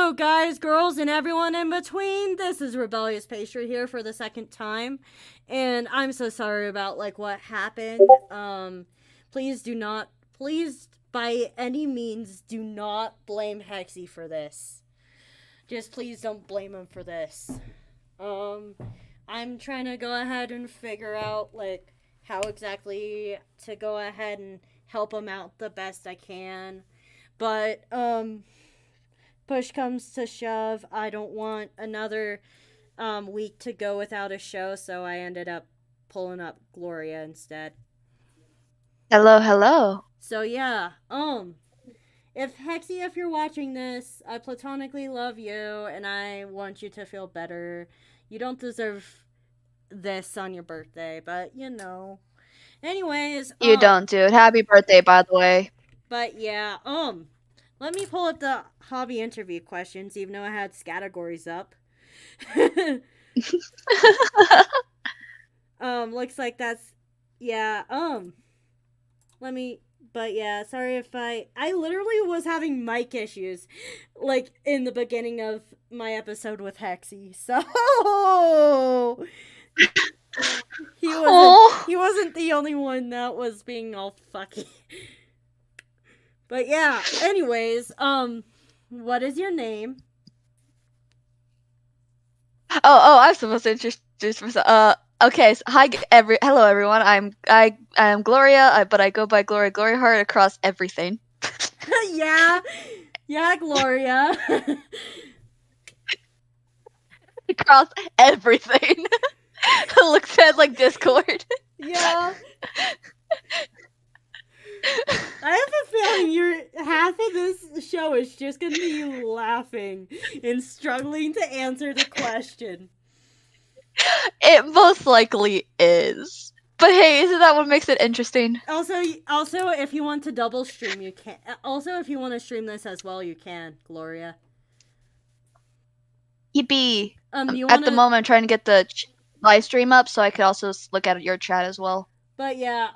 Hello, guys, girls, and everyone in between. This is Rebellious Pastry here for the second time, and I'm so sorry about what happened. Please do not, please by any means, do not blame Hexy for this. Just please don't blame him for this. I'm trying to go ahead and figure out how exactly to go ahead and help him out the best I can, but push comes to shove, I don't want another week to go without a show, so I ended up pulling up Gloria instead. Hello, hello. So yeah, if Hexy, if you're watching this, I platonically love you and I want you to feel better. You don't deserve this on your birthday, but you know. Anyways, You don't, dude. Happy birthday, by the way. but yeah, let me pull up the hobby interview questions, even though I had categories up. Looks like that's yeah. Let me. But yeah, sorry if I literally was having mic issues, in the beginning of my episode with Hexy. So he wasn't the only one that was being all fucky. But yeah, anyways, what is your name? I'm supposed to introduce myself. Okay. So hello everyone. I'm Gloria, but I go by Gloria Heart across everything. yeah, Gloria. Across everything. Looks at Discord. Yeah. I have a feeling half of this show is just gonna be you laughing and struggling to answer the question. It most likely is. But hey, isn't that what makes it interesting? Also, if you want to double stream, you can. Also, if you want to stream this as well, you can, Gloria. Yippee! At the moment, I'm trying to get the live stream up so I could also look at your chat as well. But yeah,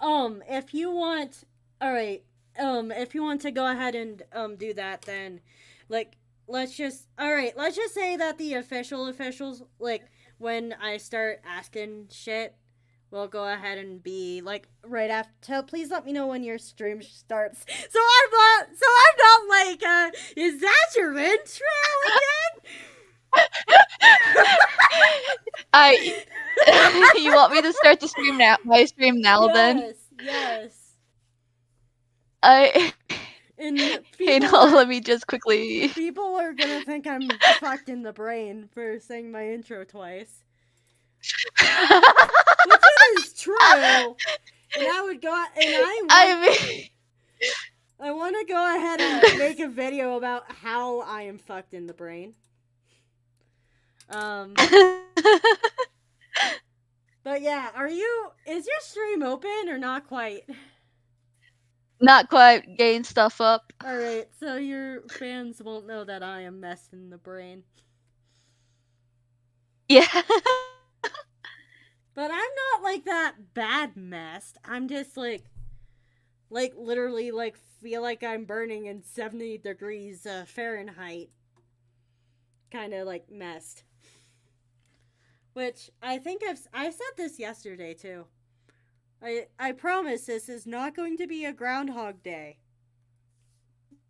if you want, all right, if you want to go ahead and do that, then let's just say that the officials when I start asking shit, we'll go ahead and be right after. Please let me know when your stream starts. So I'm not is that your intro again? You want me to start the stream now? My stream now, yes, then? Yes. Let me just quickly. People are gonna think I'm fucked in the brain for saying my intro twice. Which it is true. And I would go I want to go ahead and make a video about how I am fucked in the brain. But yeah, is your stream open or not quite? Not quite getting stuff up. Alright, so your fans won't know that I am messed in the brain. Yeah. But I'm not that bad messed. I'm just literally feel like I'm burning in 70 degrees Fahrenheit. Kind of messed. Which I think I said this yesterday too. I promise this is not going to be a Groundhog Day.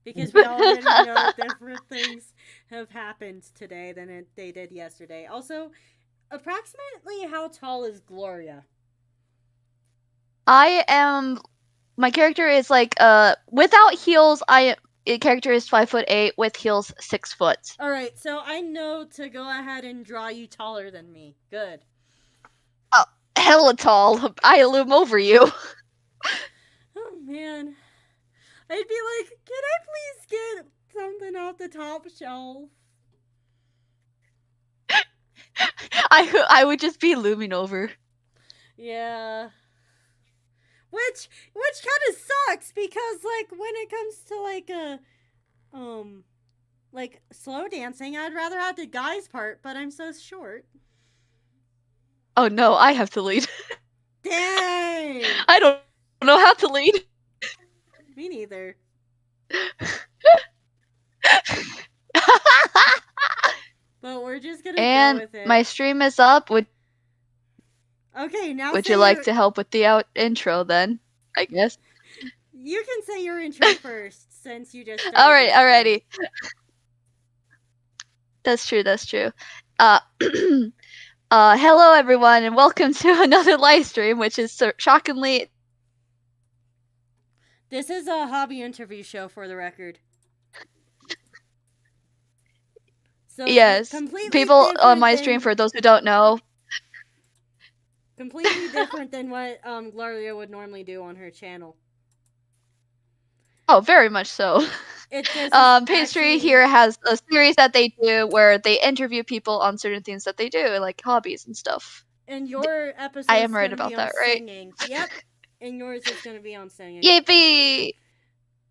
Because we already know different things have happened today than they did yesterday. Also, approximately how tall is Gloria? My character is without heels, character is 5'8", with heels 6 foot. Alright, so I know to go ahead and draw you taller than me. Good. Oh, hella tall. I loom over you. Oh, man. I'd be like, can I please get something off the top shelf? I would just be looming over. Yeah. Which kind of sucks because when it comes to slow dancing, I'd rather have the guy's part, but I'm so short. Oh no, I have to lead. Dang! I don't know how to lead. Me neither. just gonna go And with it. my stream is up. Okay, now Would say you like to help with the intro then? I guess. You can say your intro first, since you just started. Alright, alrighty. That's true. That's true. Uh, hello everyone, and welcome to another live stream, which is shockingly. This is a hobby interview show, for the record. So yes, completely people on my than, stream, for those who don't know. Completely different than what Gloria would normally do on her channel. Oh, very much so. Pastry actually... here has a series that they do where they interview people on certain things that they do, like hobbies and stuff. And your episode I am right about that, right? Singing. Yep. And yours is going to be on singing. Yippee!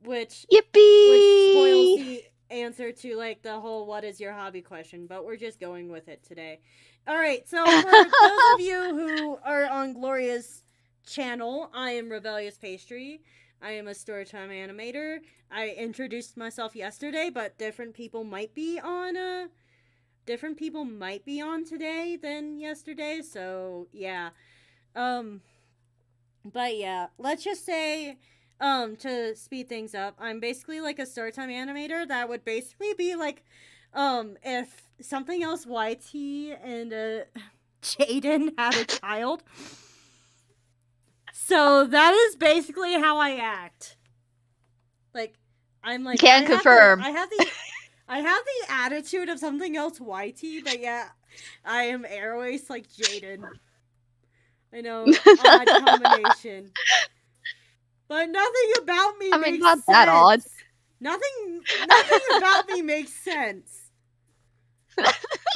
Which spoils the answer to like the whole "what is your hobby" question, but we're just going with it today. All right. So for those of you who are on Gloria's channel, I am Rebellious Pastry. I am a storytime animator. I introduced myself yesterday, but different people might be on today than yesterday. So yeah. But yeah, let's just say, to speed things up, I'm basically like a storytime animator that would basically be like, if something else YT and Jaden had a child. So that is basically how I act. Like, I'm like, can confirm. I have the attitude of something else YT, but yeah, I am airways like Jaden. I know, odd combination. But nothing about me makes not sense. that odd. Nothing about me makes sense.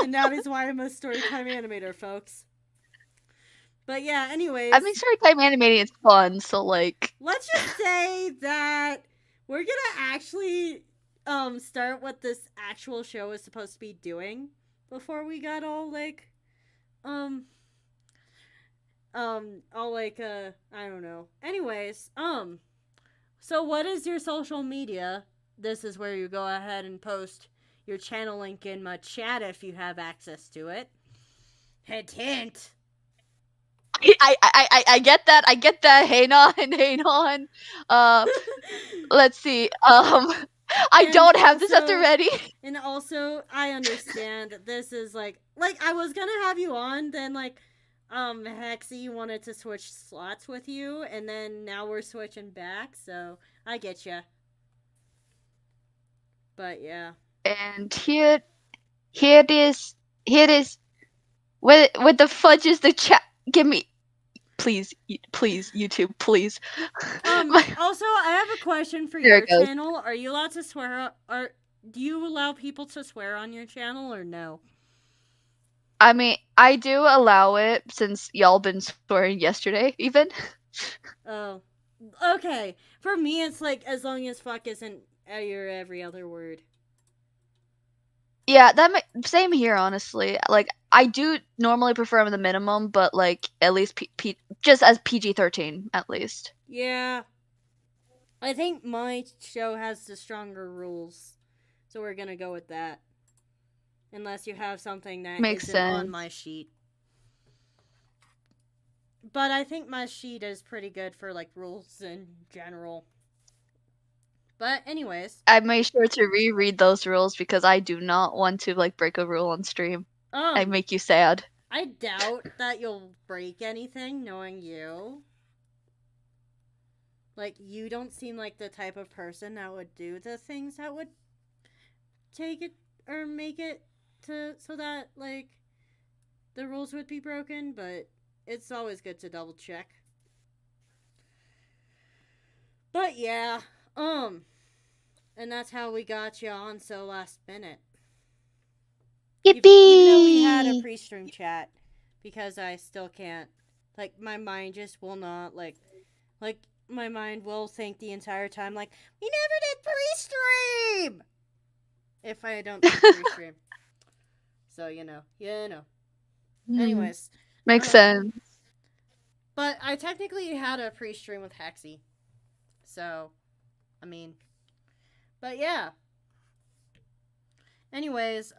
And that is why I'm a storytime animator, folks. But yeah, anyways. I mean, storytime animating is fun, so like... Let's just say that we're gonna actually start what this actual show is supposed to be doing before we got all like I don't know. Anyways, so what is your social media? This is where you go ahead and post your channel link in my chat if you have access to it. Hint, hint. I get that. I get that. Hang on. Let's see. I don't have this at the ready. And also, I understand that this is like I was gonna have you on, then like, Hexy wanted to switch slots with you, and then now we're switching back, so I get ya. But yeah. And here it is. With the fudge is the chat. Give me, please, YouTube, please. Also, I have a question for your channel. Are you allowed to swear? Do you allow people to swear on your channel or no? I mean, I do allow it since y'all been swearing yesterday, even. Oh, okay. For me, it's like as long as fuck isn't your every other word. Yeah, same here, honestly. Like, I do normally prefer the minimum, but like at least just as PG-13 at least. Yeah, I think my show has the stronger rules, so we're gonna go with that. Unless you have something that isn't on my sheet. But I think my sheet is pretty good for like rules in general. But anyways, I made sure to reread those rules because I do not want to like break a rule on stream. I make you sad. I doubt that you'll break anything, knowing you. Like, you don't seem like the type of person that would do the things that would take it or make it so that like the rules would be broken, but it's always good to double check. But yeah, and that's how we got you on so last minute. Yippee! Even though we had a pre-stream chat, because I still can't, like, my mind just will not, like, my mind will think the entire time, like, we never did pre-stream! If I don't do pre-stream. So, you know. Anyways. Makes sense. But I technically had a pre-stream with Hexy. So, I mean. But yeah. Anyways,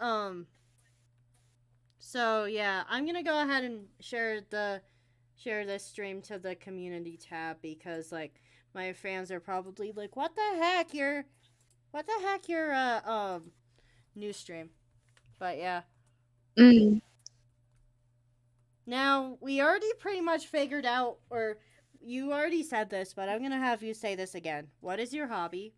So yeah, I'm gonna go ahead and share this stream to the community tab because like my fans are probably like, what the heck your new stream. But yeah. Mm. Now we already pretty much figured out, or you already said this, but I'm gonna have you say this again. What is your hobby?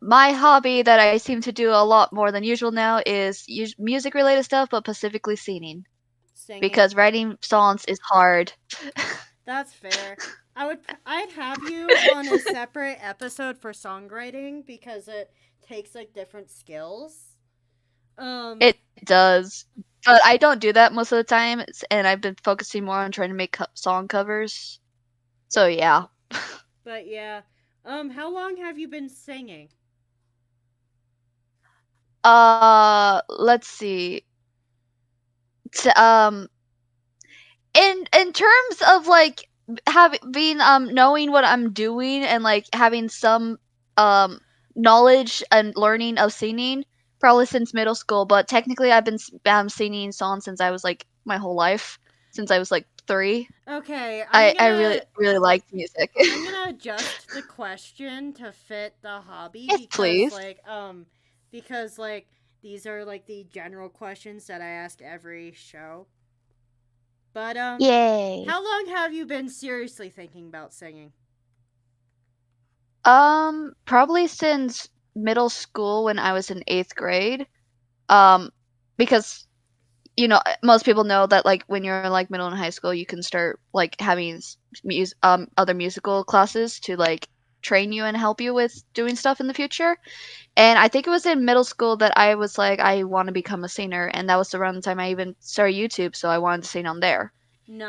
My hobby that I seem to do a lot more than usual now is music related stuff, but specifically singing. Singing. Because writing songs is hard. That's fair. I'd have you on a separate episode for songwriting because it takes like different skills. Um It does. But I don't do that most of the time, and I've been focusing more on trying to make song covers. So yeah. but yeah. How long have you been singing? Let's see. Um, in terms of like having knowing what I'm doing and like having some um knowledge and learning of singing probably since middle school, but technically I've been singing songs since I was like my whole life, since I was like 3. Okay, I really like music. I'm gonna adjust the question to fit the hobby Yes, please. because like these are like the general questions that I ask every show. But Yay. how long have you been seriously thinking about singing? Probably since middle school when I was in 8th grade. Um, because most people know that like when you're in like middle and high school, you can start like having other musical classes to like train you and help you with doing stuff in the future. And I think it was in middle school that I was like, I want to become a singer, and that was around the time I even started YouTube, so I wanted to sing on there.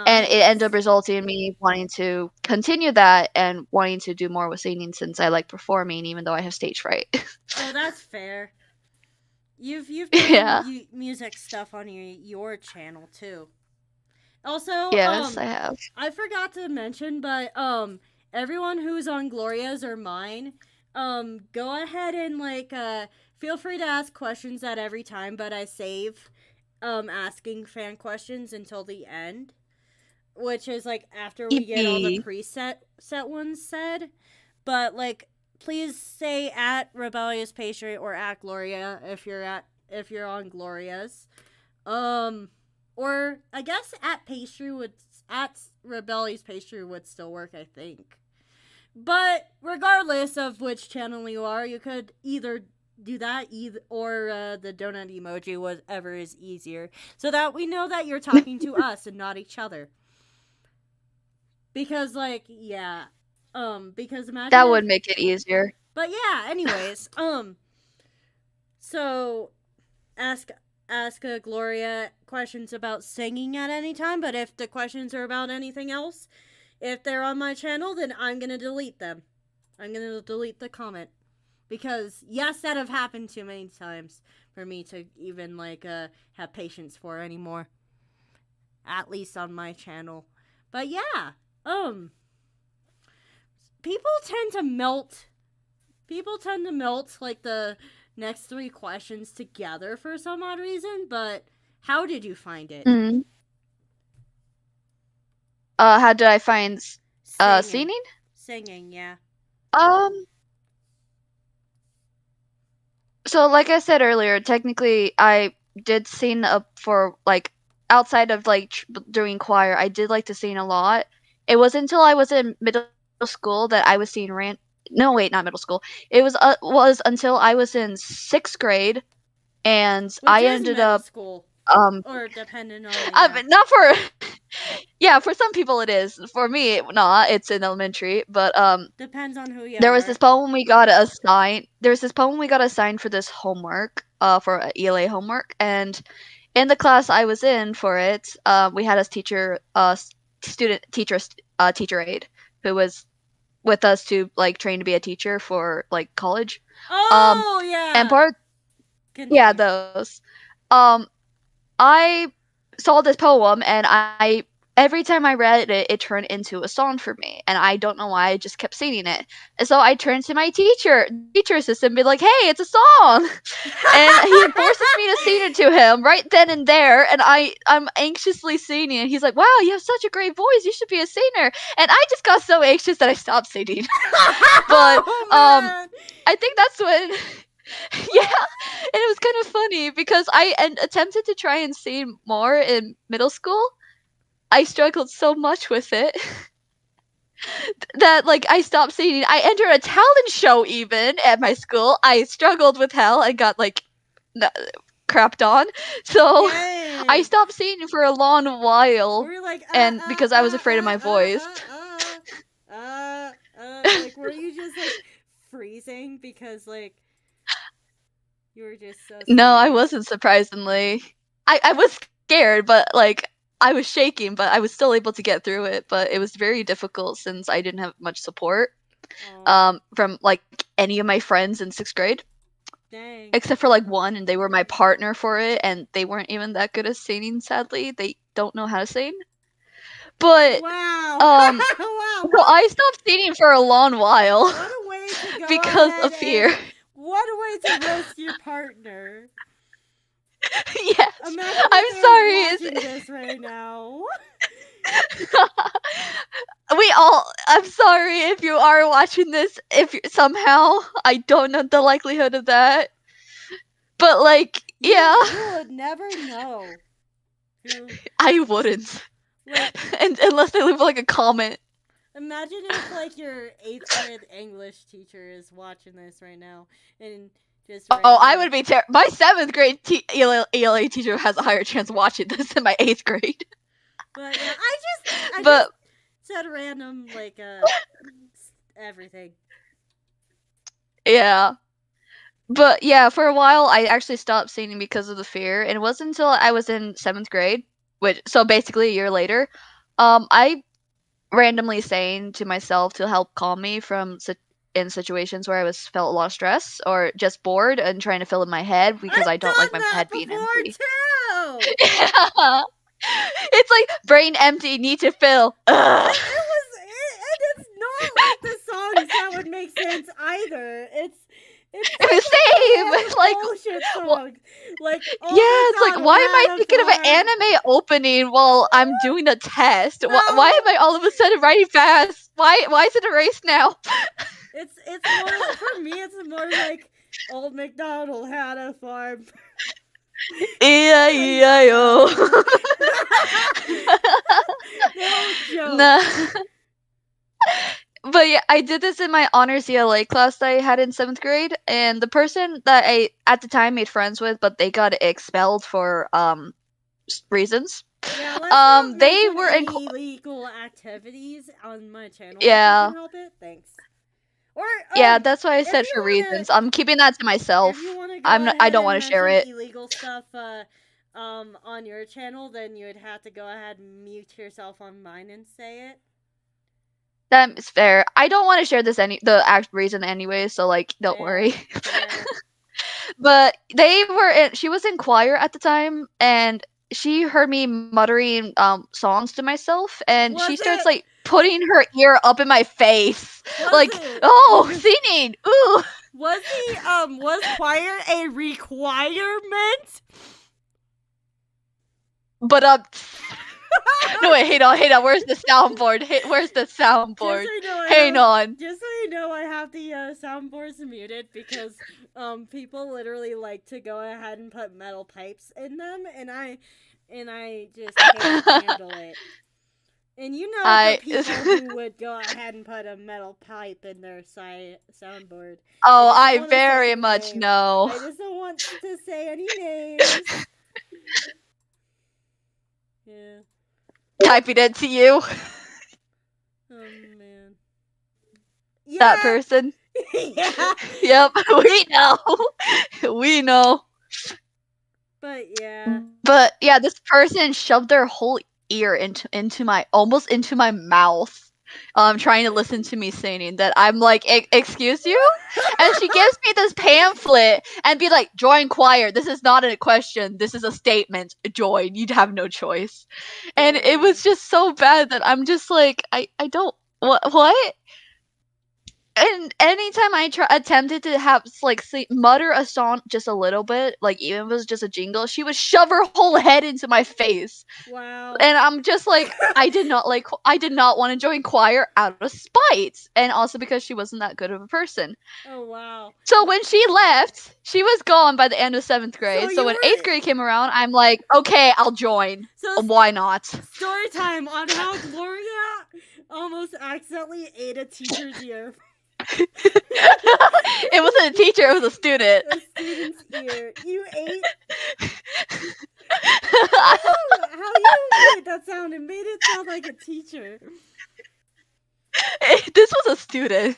And it ended up Nice. resulting in me wanting to continue that and wanting to do more with singing since I like performing, even though I have stage fright. Oh, that's fair. You've done Yeah. music stuff on your channel too. Also, Yes, I have. I forgot to mention, but everyone who's on Gloria's or mine, go ahead and like feel free to ask questions at every time, but I save asking fan questions until the end, which is like after we get all the Yippee. preset set ones said. But like please say at Rebellious Pastry or at Gloria if you're on Gloria's. Um or I guess at Rebellious Pastry would still work, I think. But regardless of which channel you are, you could either do that either or the donut emoji, whatever is easier, so that we know that you're talking to us and not each other. Because like yeah, because imagine That if. would make it easier. But yeah, anyways, so ask Gloria questions about singing at any time, but if the questions are about anything else, if they're on my channel, then I'm going to delete them. I'm going to delete the comment because yes, that have happened too many times for me to even like have patience for anymore. At least on my channel. But yeah, people tend to melt like the next 3 questions together for some odd reason, but how did you find it? Mm. How did I find Singing. singing? Singing, yeah. Um, so like I said earlier, technically I did sing up for like outside of like doing choir, I did like to sing a lot. It wasn't until I was in middle school that I was seeing rant. No, wait, not middle school. It was until I was in 6th grade, and Which I is ended middle up school. um Or depending on the, yeah. not for yeah, for some people it is. For me, not. It's in elementary, but Depends on who you there was this are. poem we got assigned. There's this poem we got assigned for this homework, for ELA homework, and in the class I was in for it, we had a teacher, student teacher, teacher aide who was with us to like train to be a teacher for like college. Um, Oh, and yeah. part yeah, Continue. those. Um, I saw this poem and I every time I read it, it turned into a song for me, and I don't know why I just kept singing it. And so I turned to my teacher assistant, and be like, "Hey, it's a song," and he forces me to sing it to him right then and there. And I'm anxiously singing, and he's like, "Wow, you have such a great voice. You should be a singer." And I just got so anxious that I stopped singing. But Oh man. I think that's when. Yeah, and it was kind of funny because attempted to try and sing more in middle school. I struggled so much with it that like I stopped singing. I entered a talent show even at my school. I struggled with hell and got like crapped on. So I Dang. stopped singing for a long while, We're like and because I was afraid of my voice. like were you just like freezing because like you were just so No, I scared? wasn't, surprisingly. I was scared, but like I was shaking, but I was still able to get through it. But it was very difficult since I didn't have much support Oh, from like any of my friends in 6th grade, dang. except for like one, and they were my partner for it, and they weren't even that good at singing. Sadly, they don't know how to sing. But Wow. Wow, so I stopped singing for a long while what a way to go because ahead of fear. and what a way to roast your partner. Yes, Imagine I'm if they're watching sorry. this right now. I'm sorry if you are watching this. If somehow, I don't know the likelihood of that, but like, yeah, You would never know. Who, I wouldn't, like, and unless they leave like a comment. imagine if like your 8th grade English teacher is watching this right now and just Oh, I randomly. would be my 7th grade ELA teacher has a higher chance of watching this than my 8th grade. But yeah, I just But said random like everything. yeah, but yeah, for a while I actually stopped singing because of the fear, and it wasn't until I was in 7th grade, which so basically a year later, I randomly sang to myself to help calm me from in situations where I was felt a lot of stress or just bored and trying to fill in my head because I I've don't like done my that head being before empty. too. Yeah. It's like brain empty, need to fill. Ugh. And it's not like the songs that would make sense either. It's just like a Same. random Like, bullshit wh- song. Like yeah, Old it's like, MacDonald why am I had a thinking of an farm. anime opening while I'm doing a test? Why No, am I all of a sudden writing fast? Why is it erased now? it's more for me. It's more like Old MacDonald had a farm. E-I-E-I-O. No joke. Nah. But yeah, I did this in my honors ELA class that I had in 7th grade, and the person that I at the time made friends with, but they got expelled for reasons. Yeah, let's not They mention were in any illegal activities on my channel if we yeah. can help it. Thanks. Or Yeah, that's why I if said you for wanna reasons. I'm keeping that to if you myself. wanna go I ahead don't want and to share mention it. illegal stuff on your channel, then you would have to go ahead and mute yourself on mine and say it. That is fair. I don't want to share the act reason anyway, so like don't Fair. worry. Fair. But she was in choir at the time, and she heard me muttering songs to myself, and Was she starts it like putting her ear up in my face, was like, it "Oh, singing, ooh!" was choir a requirement? But no wait, hang on. Where's the soundboard? Where's the soundboard? Hang on. Just so you know, I have the soundboards muted because people literally like to go ahead and put metal pipes in them, and I just can't handle it. And you know the I people who would go ahead and put a metal pipe in their soundboard. I oh, just don't I want to say very any much names. know. I just don't want to say any names. Yeah. Typing it to you. Oh man. That Yeah. person. Yeah. Yep, we know. We know. But yeah. But yeah, this person shoved their whole ear into my almost into my mouth. trying to listen to me singing that I'm like, excuse you? And she gives me this pamphlet and be like, join choir. This is not a question. This is a statement. Join. You'd have no choice. And it was just so bad that I'm just like, I don't, what? And anytime I attempted to have like mutter a song just a little bit, like even if it was just a jingle, she would shove her whole head into my face. Wow. And I'm just like, I did not want to join choir out of spite, and also because she wasn't that good of a person. Oh wow. So when she left, she was gone by the end of 7th grade. So when 8th grade came around, I'm like, okay, I'll join. So why not? Story time on how Gloria almost accidentally ate a teacher's ear. It wasn't a teacher, it was a student. A student's ear. You ate. How you made that sound? It made it sound like a teacher. This was a student.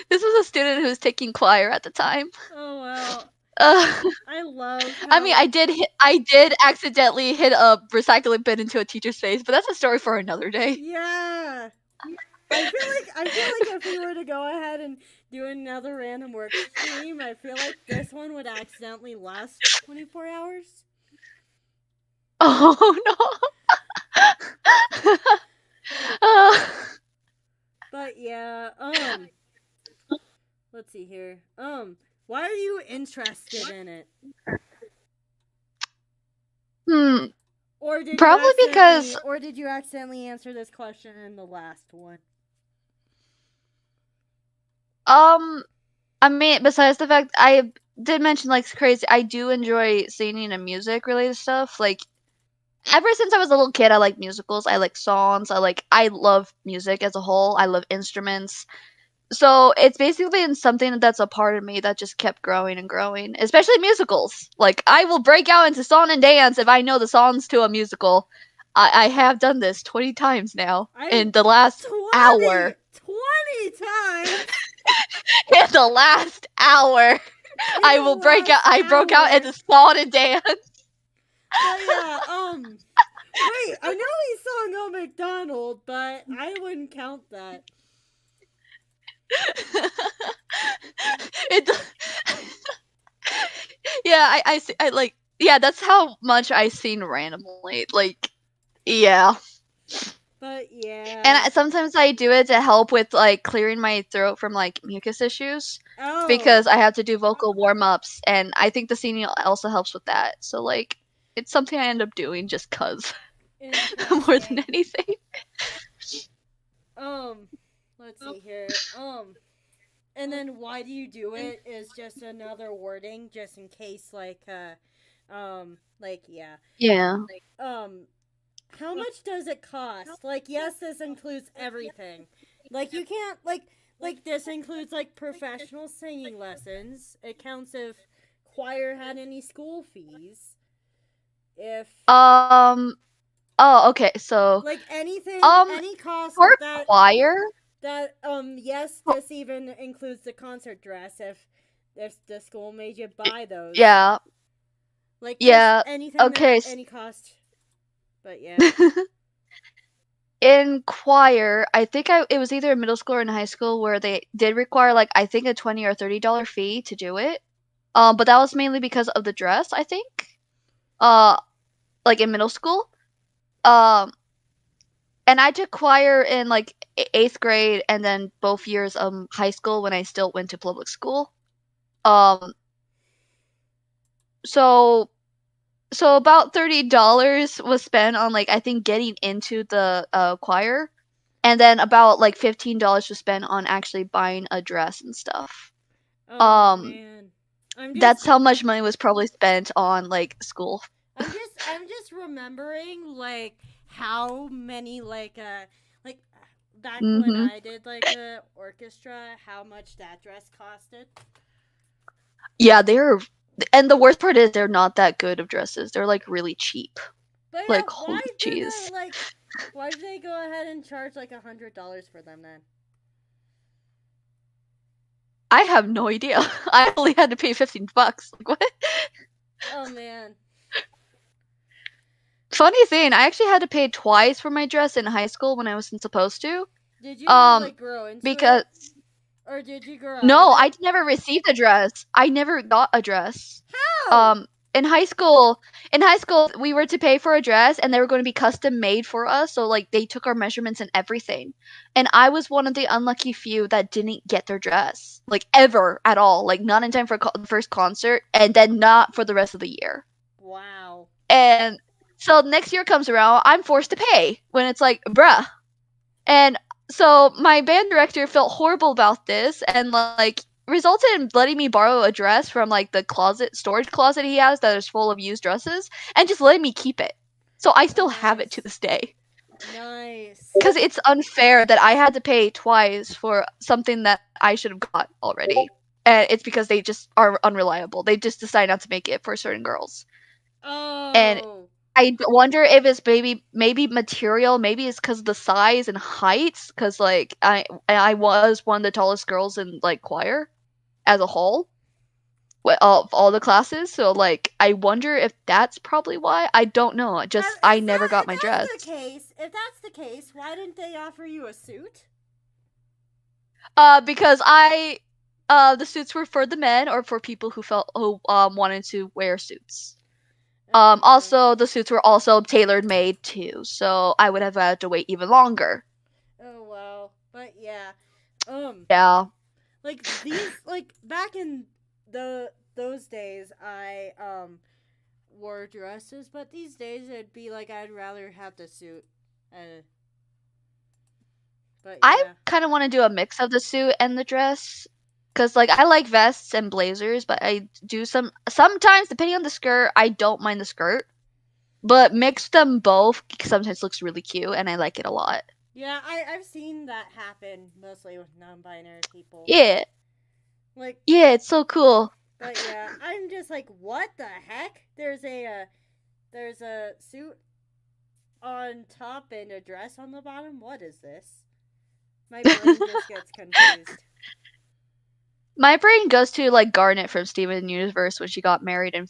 This was a student who was taking choir at the time. Oh wow. I love. I mean, I did accidentally hit a recycling bin into a teacher's face, but that's a story for another day. Yeah. I feel like if we were to go ahead and do another random work stream, I feel like this one would accidentally last 24 hours. Oh no. But yeah, let's see here. Why are you interested in it? Or did probably because. Or did you accidentally answer this question in the last one? I mean, besides the fact I did mention like crazy, I do enjoy singing and music related stuff. Like, ever since I was a little kid, I like musicals. I like songs. I love music as a whole. I love instruments. So it's basically been something that's a part of me that just kept growing and growing, especially musicals. Like, I will break out into song and dance if I know the songs to a musical. I have done this 20 times now in the last hour. 20 times? In the last hour. I broke out into song and dance. But yeah, wait, I know he sung "Oh McDonald," but I wouldn't count that. Yeah, I like, yeah, that's how much I sing randomly. Like, yeah. But yeah. And sometimes I do it to help with like clearing my throat from like mucus issues. Oh. Because I have to do vocal warm-ups, and I think the singing also helps with that. So like, it's something I end up doing just cause. More than anything. Let's see here. And then why do you do it is just another wording just in case yeah. Yeah. How much does it cost? Like, yes, this includes everything. Like, you can't like this includes like professional singing lessons. It counts if choir had any school fees. If oh, okay, so like anything any cost for that choir, that yes, this even includes the concert dress if the school made you buy those. Yeah. Like, yeah, anything okay. Any cost. But yeah. In choir, I think it was either in middle school or in high school where they did require like, I think, a $20 or $30 fee to do it. But that was mainly because of the dress, I think. Like in middle school. And I took choir in like 8th grade and then both years of high school when I still went to public school. So about $30 was spent on like, I think, getting into the choir, and then about like $15 was spent on actually buying a dress and stuff. Oh, man. That's how much money was probably spent on like school. I'm just remembering like how many like back when I did like a orchestra, how much that dress costed. Yeah, and the worst part is they're not that good of dresses. They're like really cheap. But like, yeah, holy jeez. Why did they go ahead and charge like $100 for them then? I have no idea. I only had to pay $15. Like, what? Oh man. funny thing, I actually had to pay twice for my dress in high school when I wasn't supposed to. Did you like grow into Because it, or did you grow out of no, it? I never received a dress. I never got a dress. How? In high school, we were to pay for a dress, and they were going to be custom made for us. So like they took our measurements and everything. And I was one of the unlucky few that didn't get their dress, like ever at all, like not in time for the first concert, and then not for the rest of the year. Wow. And so next year comes around, I'm forced to pay when it's like, bruh. And so my band director felt horrible about this and like resulted in letting me borrow a dress from like the storage closet he has that is full of used dresses and just letting me keep it. So I still have it to this day. Nice. Because it's unfair that I had to pay twice for something that I should have got already. And it's because they just are unreliable. They just decide not to make it for certain girls. And Oh. I wonder if it's maybe material, maybe it's because of the size and height. Because like I was one of the tallest girls in like choir as a whole, of all the classes. So like I wonder if that's probably why. I don't know. Just I never got my dress. If that's the case, why didn't they offer you a suit? Because the suits were for the men or for people who wanted to wear suits. Also, the suits were also tailor made too, so I would have had to wait even longer. Oh wow, but yeah, Yeah. like back in those days, I wore dresses, but these days it'd be like I'd rather have the suit. But yeah. I kind of want to do a mix of the suit and the dress. Cause like I like vests and blazers, but I do sometimes depending on the skirt, I don't mind the skirt. But mix them both sometimes looks really cute and I like it a lot. Yeah, I've seen that happen mostly with non-binary people. Yeah. Like yeah, it's so cool. But yeah, I'm just like, what the heck? There's a suit on top and a dress on the bottom. What is this? My brain just gets confused. My brain goes to like Garnet from Steven Universe when she got married and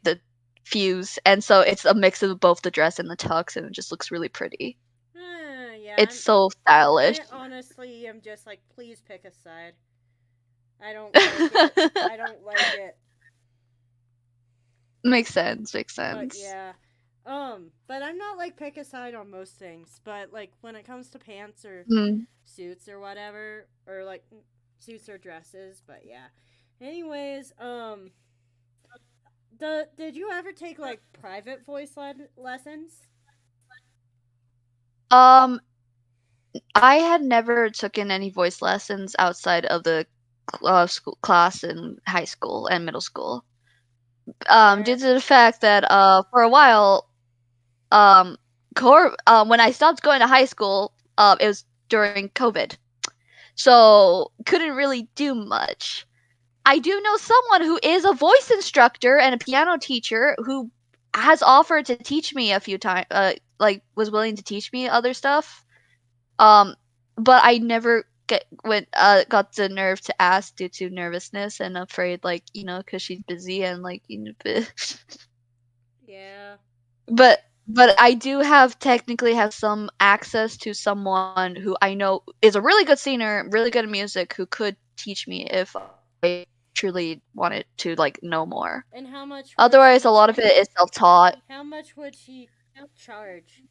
the fuse, and so it's a mix of both the dress and the tux, and it just looks really pretty. Yeah, it's so stylish. I honestly am just like, please pick a side. I don't like it. I don't like it. Makes sense. But yeah. But I'm not like pick a side on most things. But like when it comes to pants or suits or whatever, or like suits or dresses. But yeah. Anyways, did you ever take like private voice lessons? I had never taken any voice lessons outside of the school class in high school and middle school. Due to the fact that for a while, when I stopped going to high school, it was during COVID, so couldn't really do much. I do know someone who is a voice instructor and a piano teacher who has offered to teach me a few times, like was willing to teach me other stuff. But I never got the nerve to ask due to nervousness and afraid, like, because she's busy and like, Yeah. But I do technically have some access to someone who I know is a really good singer, really good at music, who could teach me if I truly wanted to like know more. And how much? Otherwise, a lot of it is self-taught. How much would she charge?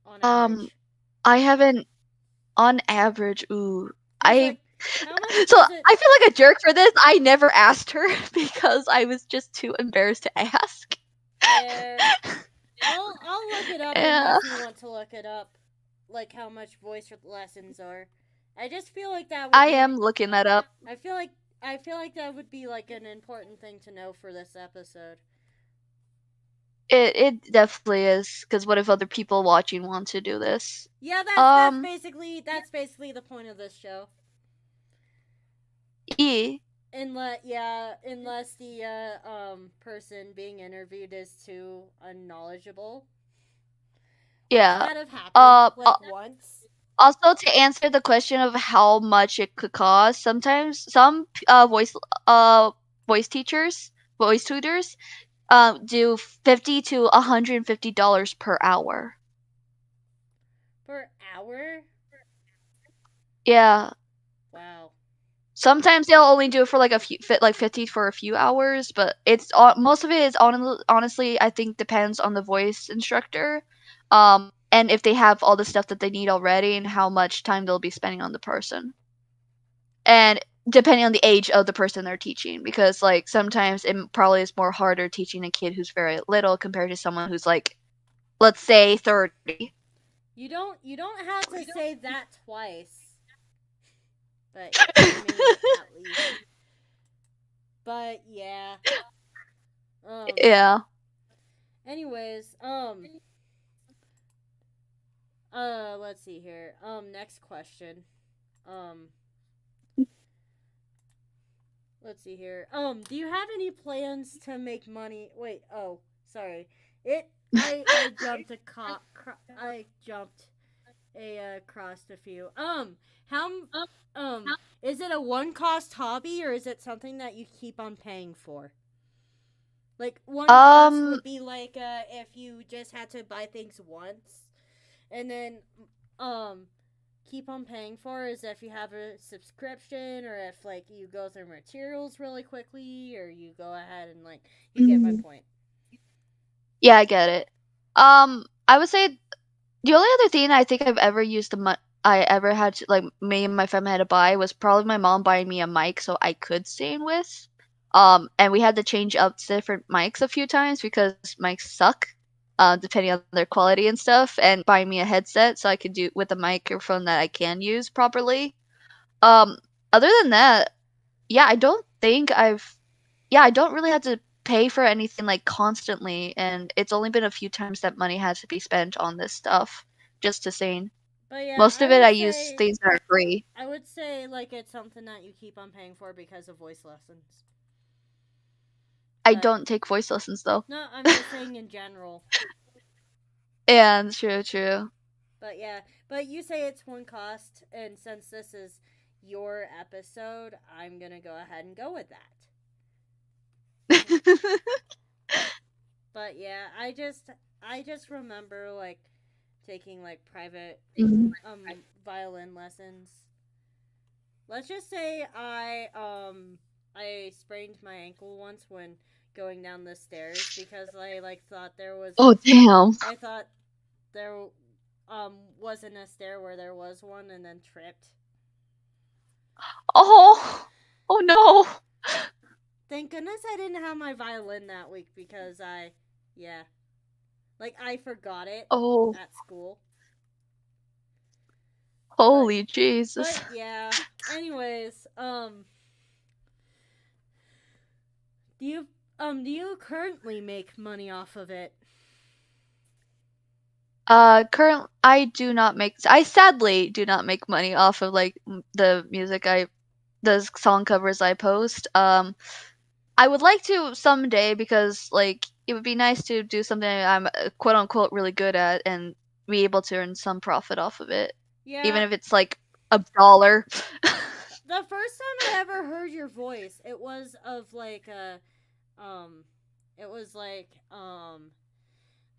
On average? I haven't. On average, ooh, like, so I feel like a jerk for this. I never asked her because I was just too embarrassed to ask. Yeah. I'll look it up if you want to look it up, like how much voice lessons are. I just feel like that would am looking that up. I feel like that would be like an important thing to know for this episode. It definitely is, because what if other people watching want to do this? Yeah, that's basically the point of this show. Unless the person being interviewed is too unknowledgeable. Yeah. That have happened once. Also, to answer the question of how much it could cost, sometimes some voice tutors do $50 to $150 per hour. Per hour? Yeah. Wow. Sometimes they'll only do it for like 50 for a few hours, but it's most of it is honestly I think depends on the voice instructor, and if they have all the stuff that they need already and how much time they'll be spending on the person, and depending on the age of the person they're teaching, because like sometimes it probably is more harder teaching a kid who's very little compared to someone who's like, let's say 30. You don't have to say that twice. But for me at least. But yeah. Um Yeah. anyways, let's see here. Next question. Um let's see here. Do you have any plans to make money? Wait, oh, sorry. I jumped I jumped crossed a few. How is it a one cost hobby or is it something that you keep on paying for? Like one cost Um would be like if you just had to buy things once, and then um keep on paying for is if you have a subscription or if like you go through materials really quickly or you go ahead and like you get my point. yeah, I get it. I would say the only other thing I think I've ever used I ever had to, like, me and my family had to buy was probably my mom buying me a mic so I could sing with. And we had to change up different mics a few times because mics suck, depending on their quality and stuff, and buying me a headset so I could do with a microphone that I can use properly. Um, Other than that, yeah, I don't really have to pay for anything like constantly, and it's only been a few times that money has to be spent on this stuff just to sing. But yeah, Most of it I use things that are free. I would say like it's something that you keep on paying for because of voice lessons. I But don't take voice lessons though. no, I'm just saying in general. Yeah, true, true. But yeah, but you say it's one cost, and since this is your episode, I'm gonna go ahead and go with that. But yeah, I just remember like taking like private Mhm. violin lessons. Let's just say I sprained my ankle once when going down the stairs because I like thought there was Oh damn. I thought there wasn't a stair where there was one and then tripped. Oh. Oh no. Thank goodness I didn't have my violin that week because yeah, like I forgot it Oh, at school. But holy Jesus. yeah. Anyways, do you currently make money off of it? I sadly do not make money off of like the song covers I post. I would like to someday because like it would be nice to do something I'm quote unquote really good at and be able to earn some profit off of it, even Yeah. if it's like $1. The first time I ever heard your voice, it was of like um it was like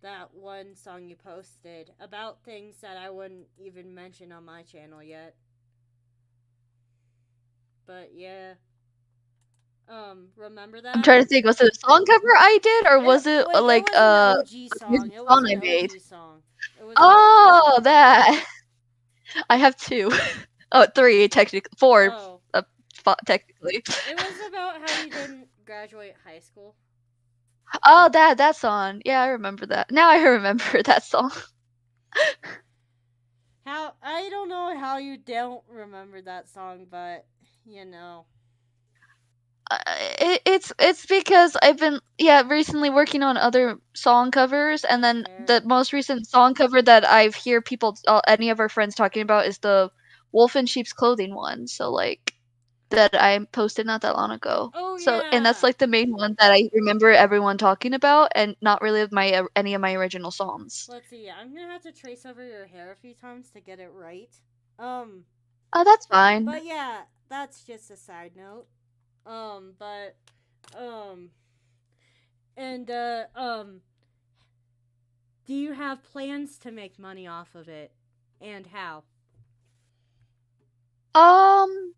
that one song you posted about things that I wouldn't even mention on my channel yet. But yeah. Remember I'm that? trying to think, was it a song cover I did or was it It like was an a OG song. music It was song an I made? OG song. It was an OG Oh, song. that. I have two. Oh, three technically, four, Oh, uh, technically. it was about how you didn't graduate high school. Oh, that song. Yeah, I remember that. Now I remember that song. How I don't know how you don't remember that song, but you know. It's because I've been recently working on other song covers, and That's then fair. the most recent song cover that I've hear people any of our friends talking about is the Wolf in Sheep's Clothing one. So like that I posted not that long ago. Oh So and that's yeah. like the main one that I remember everyone talking about, and not really of my any of my original songs. Let's see. I'm gonna have to trace over your hair a few times to get it right. Um, Oh, that's fine. but yeah, that's just a side note. But um, And do you have plans to make money off of it, and how? Um,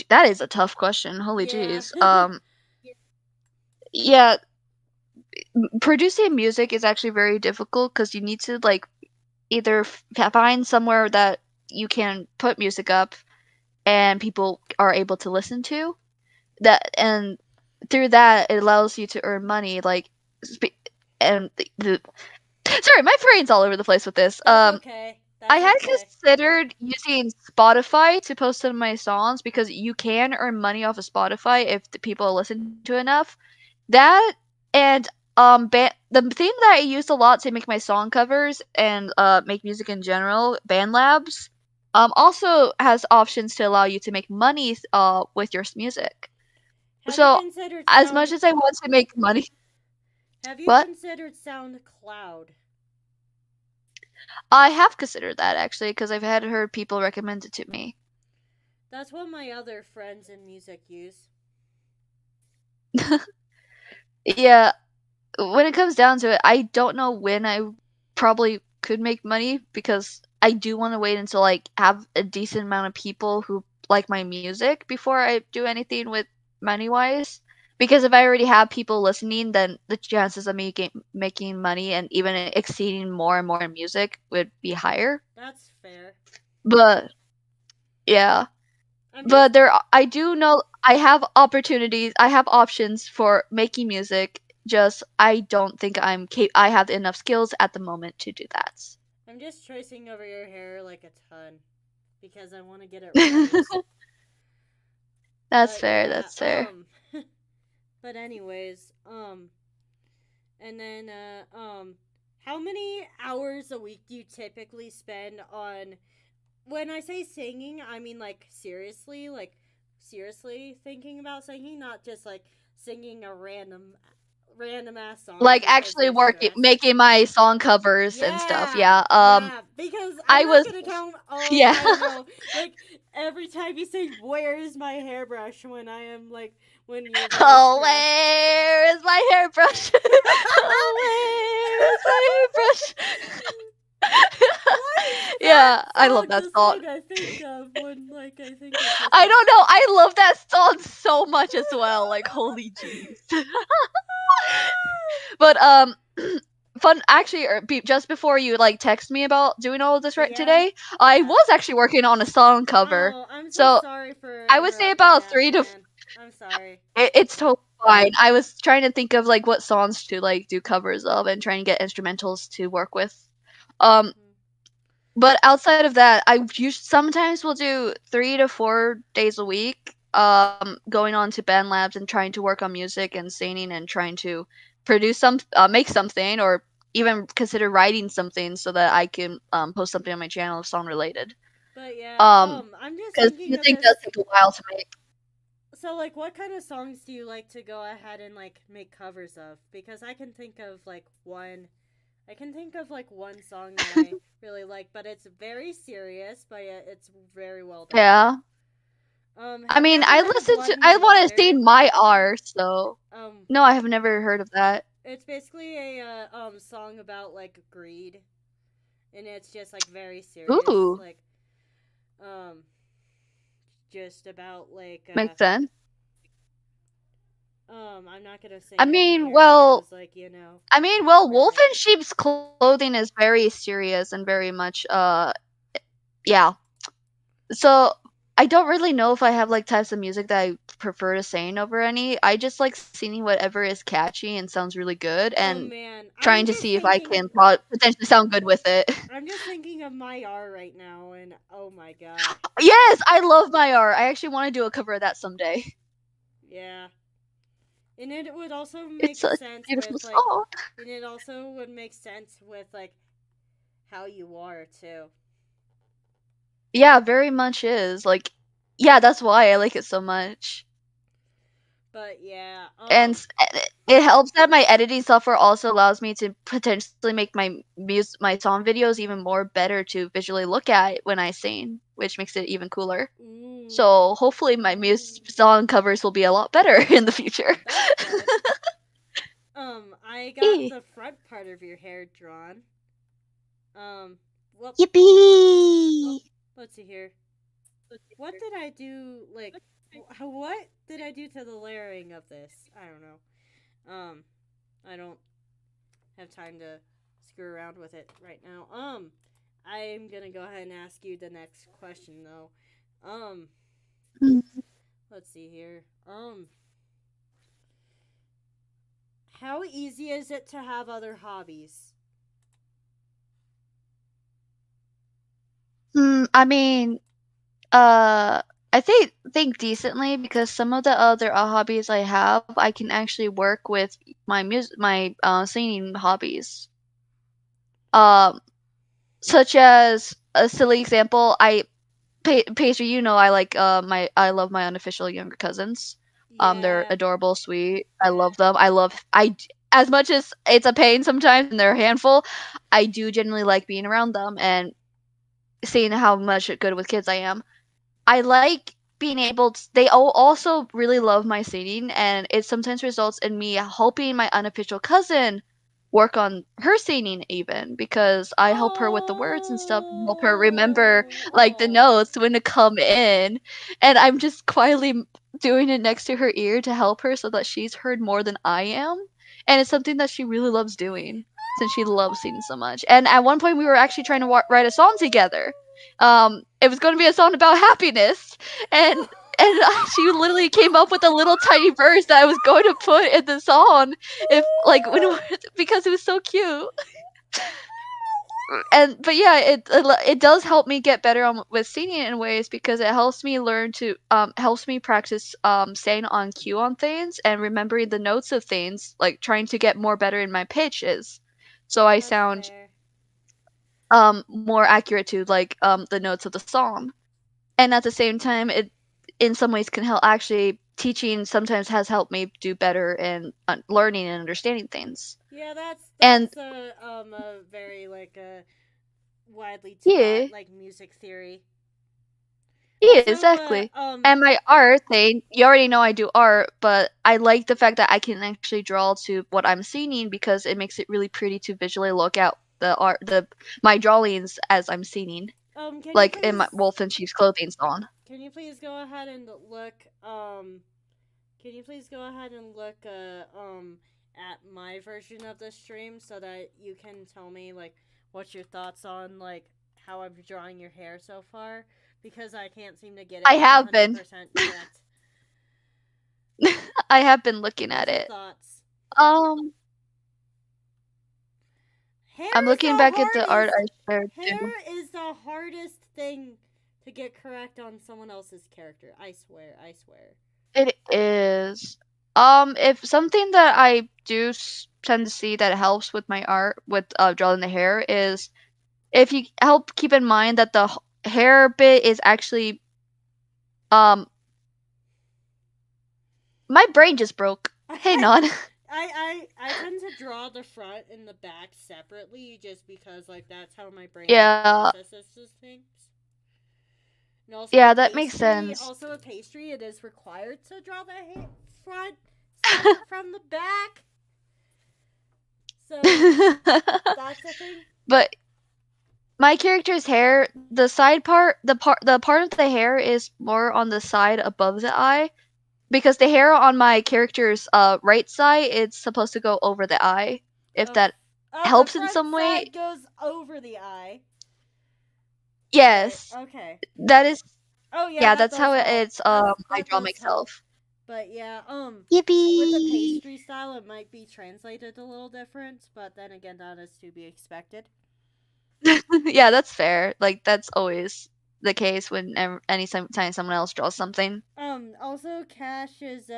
that is a tough question. Holy Yeah. jeez. Yeah, producing music is actually very difficult because you need to like either find somewhere that you can put music up and people are able to listen to that, and through that it allows you to earn money. Like, and the sorry, my brain's all over the place with this. That's okay. I That's had okay. considered using Spotify to post some of my songs because you can earn money off of Spotify if the people listen to enough. That and the thing that I used a lot to make my song covers and make music in general, BandLabs, also has options to allow you to make money with your music. Have you So considered as much Sound? as I want to make money, Have you what? considered SoundCloud? I have considered that actually because I've had heard people recommend it to me. That's what my other friends in music use. Yeah, when it comes down to it, I don't know when I probably could make money because I do want to wait until like have a decent amount of people who like my music before I do anything with money wise. Because if I already have people listening, then the chances of me making money and even exceeding more and more in music would be higher. That's fair. But yeah, I'm just but I do know I have opportunities, I have options for making music. Just I don't think I have enough skills at the moment to do that. I'm just tracing over your hair like a ton because I want to get it right. That's But fair. yeah, That's fair. but anyways, and then how many hours a week do you typically spend on, when I say singing, I mean like seriously thinking about singing, not just like singing a random ass song Like because actually you're working, stressed. making my song covers and stuff. Yeah, Yeah. yeah, because I'm I not was gonna count. Oh, yeah. I don't know. Like every time you say "Where is my hairbrush?" when I am like when you're very Oh, stressed. where is my hairbrush? Oh, where is my hairbrush? Why is that Yeah, I love song that the song. song I think of when like I think of just I like don't know. I love that song so much as well. Like holy jeez. But fun actually just before you like text me about doing all of this right yeah, today, I yeah. was actually working on a song cover. Oh, I'm so So sorry for I would say interrupting about that, 3 to man. I'm sorry. it's totally fine. I was trying to think of like what songs to like do covers of and trying to get instrumentals to work with. Um Mhm. but outside of that, sometimes will do 3 to 4 days a week, going on to band labs and trying to work on music and singing and trying to make something, or even consider writing something so that I can post something on my channel if song related. But yeah, Um, I'm just because thinking of music this. does take a while to make. So, like, what kind of songs do you like to go ahead and like make covers of? Because I can think of like one. I can think of like one song that I really like, but it's very serious, but it's very well done. Yeah. I Have you mean, ever heard of Blood in I the want to Water? sing my R, so Um, no, I have never heard of that. it's basically a song about like greed, and it's just like very serious, Ooh, like um, just about like makes sense. I'm not gonna sing I it on mean, here well, because like Wolf copyright. in Sheep's Clothing is very serious and very much yeah. So I don't really know if I have like types of music that I prefer to sing over any. I just like singing whatever is catchy and sounds really good Oh and man, trying to see if I can potentially sound good with it. I'm just thinking of my R right now, and oh my god, Yes, I love my art. I actually want to do a cover of that someday. yeah. And it would also It's make such a sense beautiful with like, song. and it also would make sense with like how you are too. Yeah, very much is. Like yeah, that's why I like it so much. But yeah, And it helps that my editing software also allows me to potentially make my song videos even more better to visually look at when I sing. which makes it even cooler. Ooh. So hopefully my song covers will be a lot better in the future. That's good. I got Eh. the front part of your hair drawn. Um, well, Yippee! let's see here. What did I do? Like, what did I do to the layering of this? I don't know. I don't have time to screw around with it right now. I'm gonna go ahead and ask you the next question though. Um, let's see here. How easy is it to have other hobbies? I mean, uh, I think decently because some of the other hobbies I have, I can actually work with my singing hobbies. Um, such as a silly example, Pastry, you know, I love my unofficial younger cousins. They're Yeah, adorable, sweet. I love them. As much as it's a pain sometimes and they're a handful, I do genuinely like being around them and seeing how much good with kids I am. I like being able to, they also really love my singing, and it sometimes results in me helping my unofficial cousin work on her singing even because I help her with the words and stuff and help her remember like the oh, notes when to come in. And I'm just quietly doing it next to her ear to help her so that she's heard more than I am. And it's something that she really loves doing since she loves singing so much. And at one point we were actually trying to write a song together. It was going to be a song about happiness, and she literally came up with a little tiny verse that I was going to put in the song if like when because it was so cute. And but yeah, it does help me get better with singing in ways because it helps me learn to helps me practice staying on cue on things and remembering the notes of things, like trying to get more better in my pitches, so I that's sound fair. more accurate to like the notes of the song. And at the same time, it in some ways can help. Actually, teaching sometimes has helped me do better in learning and understanding things. Yeah, And that's a very like a widely yeah, taught like music theory. yeah, Also, exactly. And my art thing, you already know I do art, but I like the fact that I can actually draw to what I'm singing because it makes it really pretty to visually look at the art, the my drawings as I'm singing, can you like in my please Wolf in Sheep's Clothing song. go ahead and look can you please go ahead and look at my version of the stream so that you can tell me like what's your thoughts on like how I'm drawing your hair so far because I can't seem to get I it have been, 100% correct. I have been looking at What's your it. thoughts? Um, I'm Hair is looking the back at the art hardest. I shared too. Hair is the hardest thing to get correct on someone else's character. I swear. I swear. It is. If something that I do tend to see that helps with my art with drawing the hair is if you help keep in mind that the hair bit is actually um my brain just broke. Hang I, on. I tend to draw the front and the back separately just because like that's how my brain Yeah, processes things. And also yeah, with that makes pastry, sense. it is required to draw the front separate from the back. So that's the thing. But my character's hair, the side part, the part of the hair is more on the side above the eye because the hair on my character's right side it's supposed to go over the eye. If The that the helps in front some way. side goes over the eye. Right. Yes. Okay. That is Oh yeah, yeah, that that's does how help. it's I That draw does help. myself. But yeah, with the Yippee! pastry style, it might be translated a little different. But then again, that is to be expected. Yeah, that's fair. Like that's always the case when time someone else draws something. Also, Cash is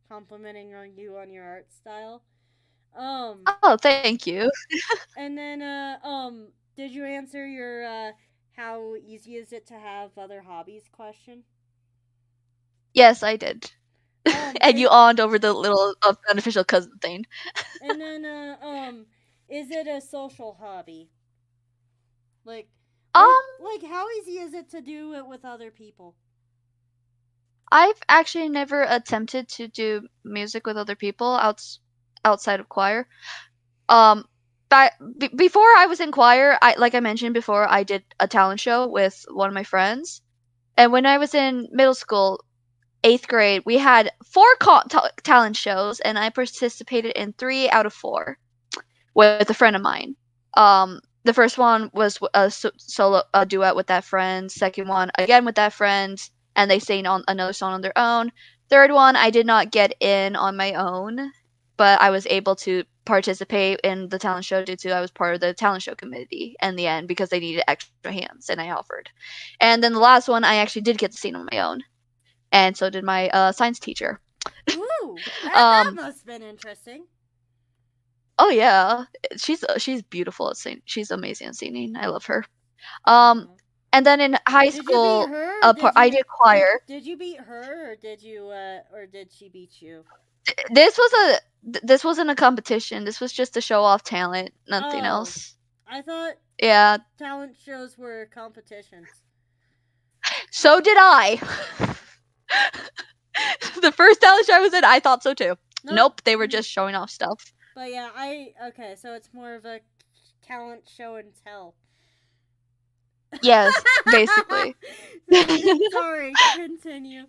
complimenting on you on your art style. Um, Oh, thank you. and then did you answer your how easy is it to have other hobbies question? Yes, I did. And you Is awned over the little unofficial cousin thing. and then is it a social hobby? Like Um, Like how easy is it to do it with other people? I've actually never attempted to do music with other people outside of choir. Um, but before I was in choir, like I mentioned before, I did a talent show with one of my friends. And when I was in middle school, 8th grade, we had four talent shows, and I participated in 3 out of 4 with a friend of mine. The first one was a solo a duet with that friend. Second one again with that friend, and they sang on another song on their own. Third one, I did not get in on my own, but I was able to participate in the talent show due to I was part of the talent show committee in the end because they needed extra hands, and I offered. And then the last one, I actually did get to sing on my own, and so did my science teacher. Ooh, that Um, must have been interesting. oh yeah, she's beautiful at singing. She's amazing at singing. I love her. Um, Oh. and then in high Did you beat school, her? Or did I you did choir. did you beat her or did you or did she beat you? This wasn't a competition. This was just to show off talent, nothing Oh, else. I thought Yeah, talent shows were competitions. so did I. The first talent show I was in, I thought so too. Nope. Nope, they were just showing off stuff. But yeah, okay, so it's more of a talent show and tell. Yes, basically. Sorry, continue.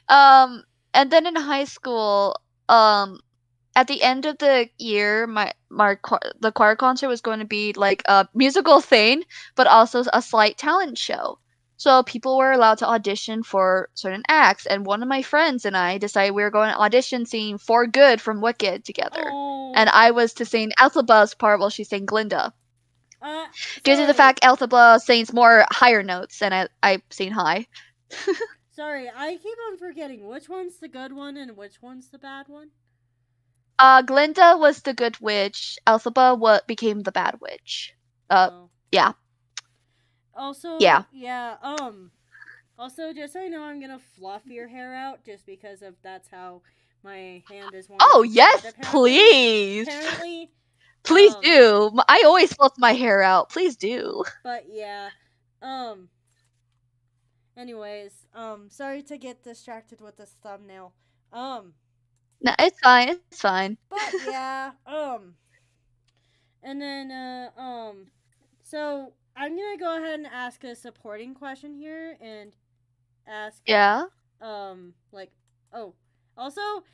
um, and then in high school, at the end of the year, the choir concert was going to be like a musical thing, but also a slight talent show. So people were allowed to audition for certain acts, and one of my friends and I decided we were going to audition singing "For Good" from Wicked together, and Oh, I was to sing Elphaba's part while she sang Glinda. uh, Due to the sorry, fact Elphaba sings more higher notes, and I sing high. sorry. I keep on forgetting which one's the good one and which one's the bad one. Glinda was the good witch. Elphaba became the bad witch. Uh, Oh, yeah, also, yeah. yeah. Also, just so you know, I'm gonna fluff your hair out just because of that's how my hand is wanting Oh to get. yes, Apparently, please, apparently, please um, do. I always fluff my hair out. Please do. but yeah, um. Anyways, sorry to get distracted with this thumbnail. Um, No, it's fine. It's fine. but yeah, and then so I'm gonna go ahead and ask a supporting question here and ask Yeah. like oh also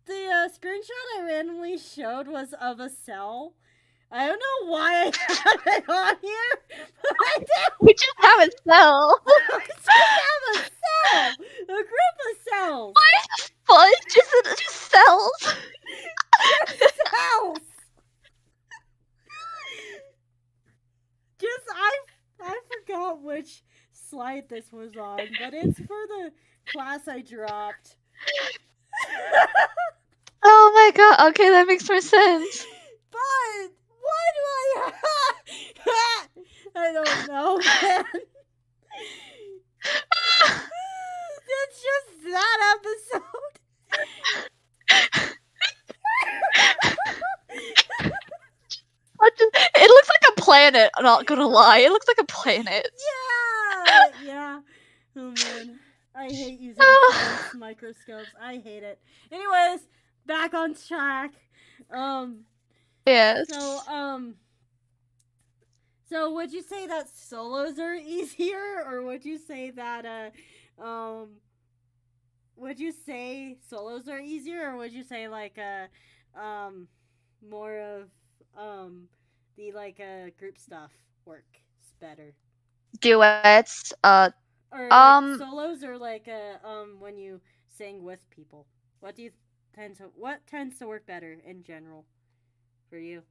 the screenshot I randomly showed was of a cell. I don't know why I have it on here, but I We just have a cell. I just have a cell, a group of cells, Why is this fun? Just cells. just cells. Just I forgot which slide this was on, but it's for the class I dropped. Oh my god. Okay, that makes more sense. But why do I have? I don't know, man. It's just that episode. It looks like a planet. I'm not gonna lie. It looks like a planet. Yeah. Oh man, I hate using science microscopes. I hate it. Anyways, back on track. Um. Yes. So would you say that solos are easier, or would you say that would you say solos are easier, or would you say like more of the like group stuff works better, Duets. or like Um. solos, or like when you sing with people? What do you what tends to work better in general for you?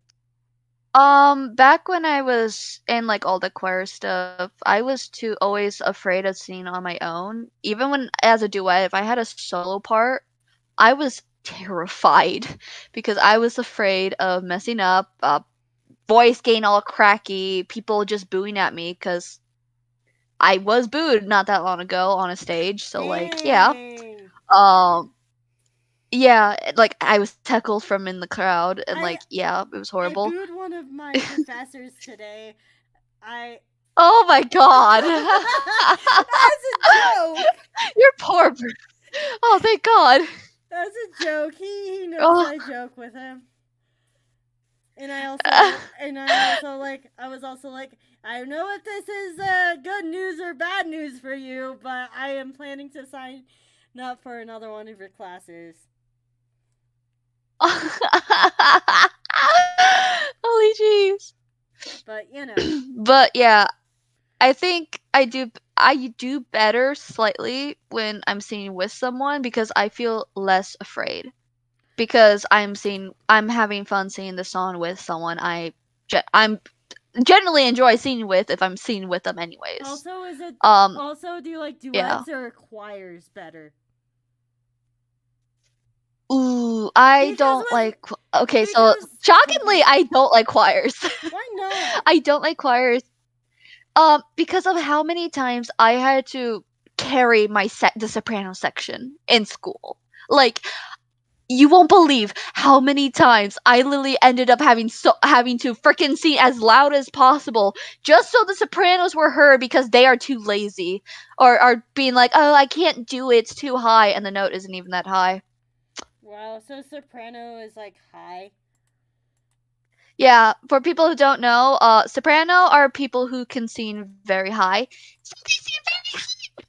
Back when I was in like all the choir stuff, I was too always afraid of singing on my own. Even when as a duet, if I had a solo part, I was terrified because I was afraid of messing up, voice getting all cracky, people just booing at me because I was booed not that long ago on a stage. So like, yeah. Dang. Um, Yeah, like I was heckled from in the crowd, and I like, yeah, it was I horrible. booed one of my professors today. I Oh my god. That's a joke. You're poor. Oh, thank God. That's a joke. He knows Oh. I joke with him. And I was also like, I don't know if this is good news or bad news for you, but I am planning to sign up for another one of your classes. Holy jeez. But you know, But yeah, I think I do better slightly when I'm singing with someone because I feel less afraid. Because I'm having fun singing the song with someone I'm generally enjoy singing with if I'm singing with them anyways. also is it Um also do you like yeah. duets or choirs better? Ooh, I Because don't with like okay, so because shockingly continue. I don't like choirs. Why not? I don't like choirs because of how many times I had to carry the soprano section in school. Like you won't believe how many times I literally ended up having to freaking sing as loud as possible just so the sopranos were heard because they are too lazy or are being like, "Oh, I can't do it, it's too high," and the note isn't even that high. Wow, so soprano is like high. Yeah, for people who don't know, soprano are people who can sing very high. Some can sing very high.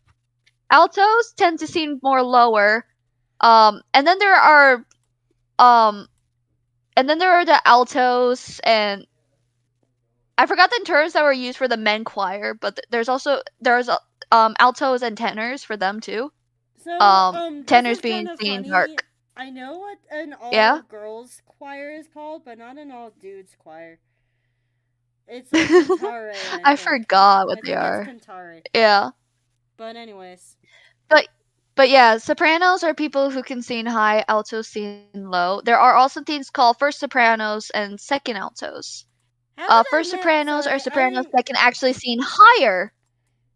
Altos tend to sing more lower. And then there are um the altos, and I forgot the terms that were used for the men choir, but there's altos and tenors for them too. So, this Tenors is kind being of singing funny. dark. I know what an all Yeah. girls choir is called, but not an all dudes choir. It's like cantare, I I think. forgot I what they think it's are. cantare. Yeah. But anyways, But but yeah, sopranos are people who can sing high, altos sing low. There are also things called first sopranos and second altos. how did I First sopranos are sorry, I sopranos didn't that can actually sing higher.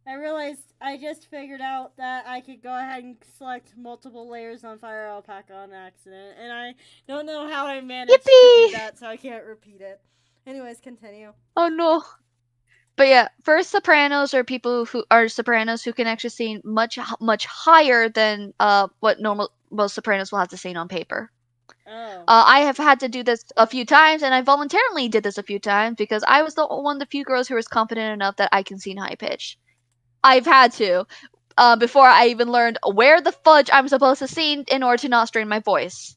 I realized I just figured out that I could go ahead and select multiple layers on Fire Alpaca on accident, and I don't know how I managed to do Yippee! that, so I can't repeat it. Anyways, continue. Oh no. But yeah, first sopranos are people who are sopranos who can actually sing much higher than what normal most sopranos will have to sing on paper. Oh. I have had to do this a few times, and I voluntarily did this a few times because I was the one of the few girls who was confident enough that I can sing high pitch. I've had to before I even learned where the fudge I'm supposed to sing in order to not strain my voice.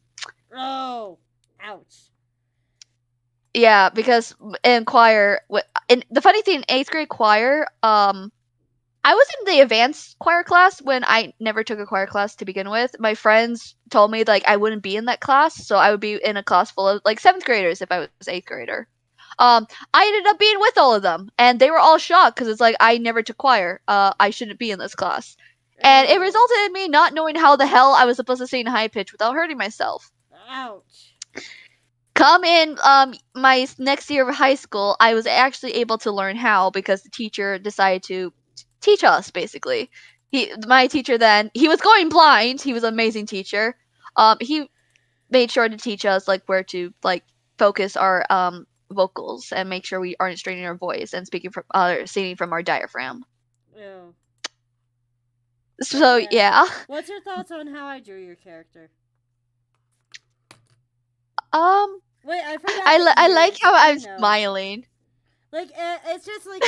Oh. Ouch. Yeah, because in choir, in the funny thing, eighth grade choir, I was in the advanced choir class when I never took a choir class to begin with. My friends told me like I wouldn't be in that class, so I would be in a class full of like seventh graders if I was eighth grader. I ended up being with all of them, and they were all shocked because it's like I never took choir. I shouldn't be in this class, and it Ew. resulted in me not knowing how the hell I was supposed to sing high pitch without hurting myself. Ouch. Come in my next year of high school, I was actually able to learn how because the teacher decided to teach us basically. My teacher then, he was going blind. He was an amazing teacher. He made sure to teach us like where to like focus our vocals and make sure we aren't straining our voice and speaking from singing from our diaphragm. Ew. But So yeah. yeah. What's your thoughts on how I drew your character? Um Wait, I forgot the I like ears. how I I'm know. smiling. Like, it's just like,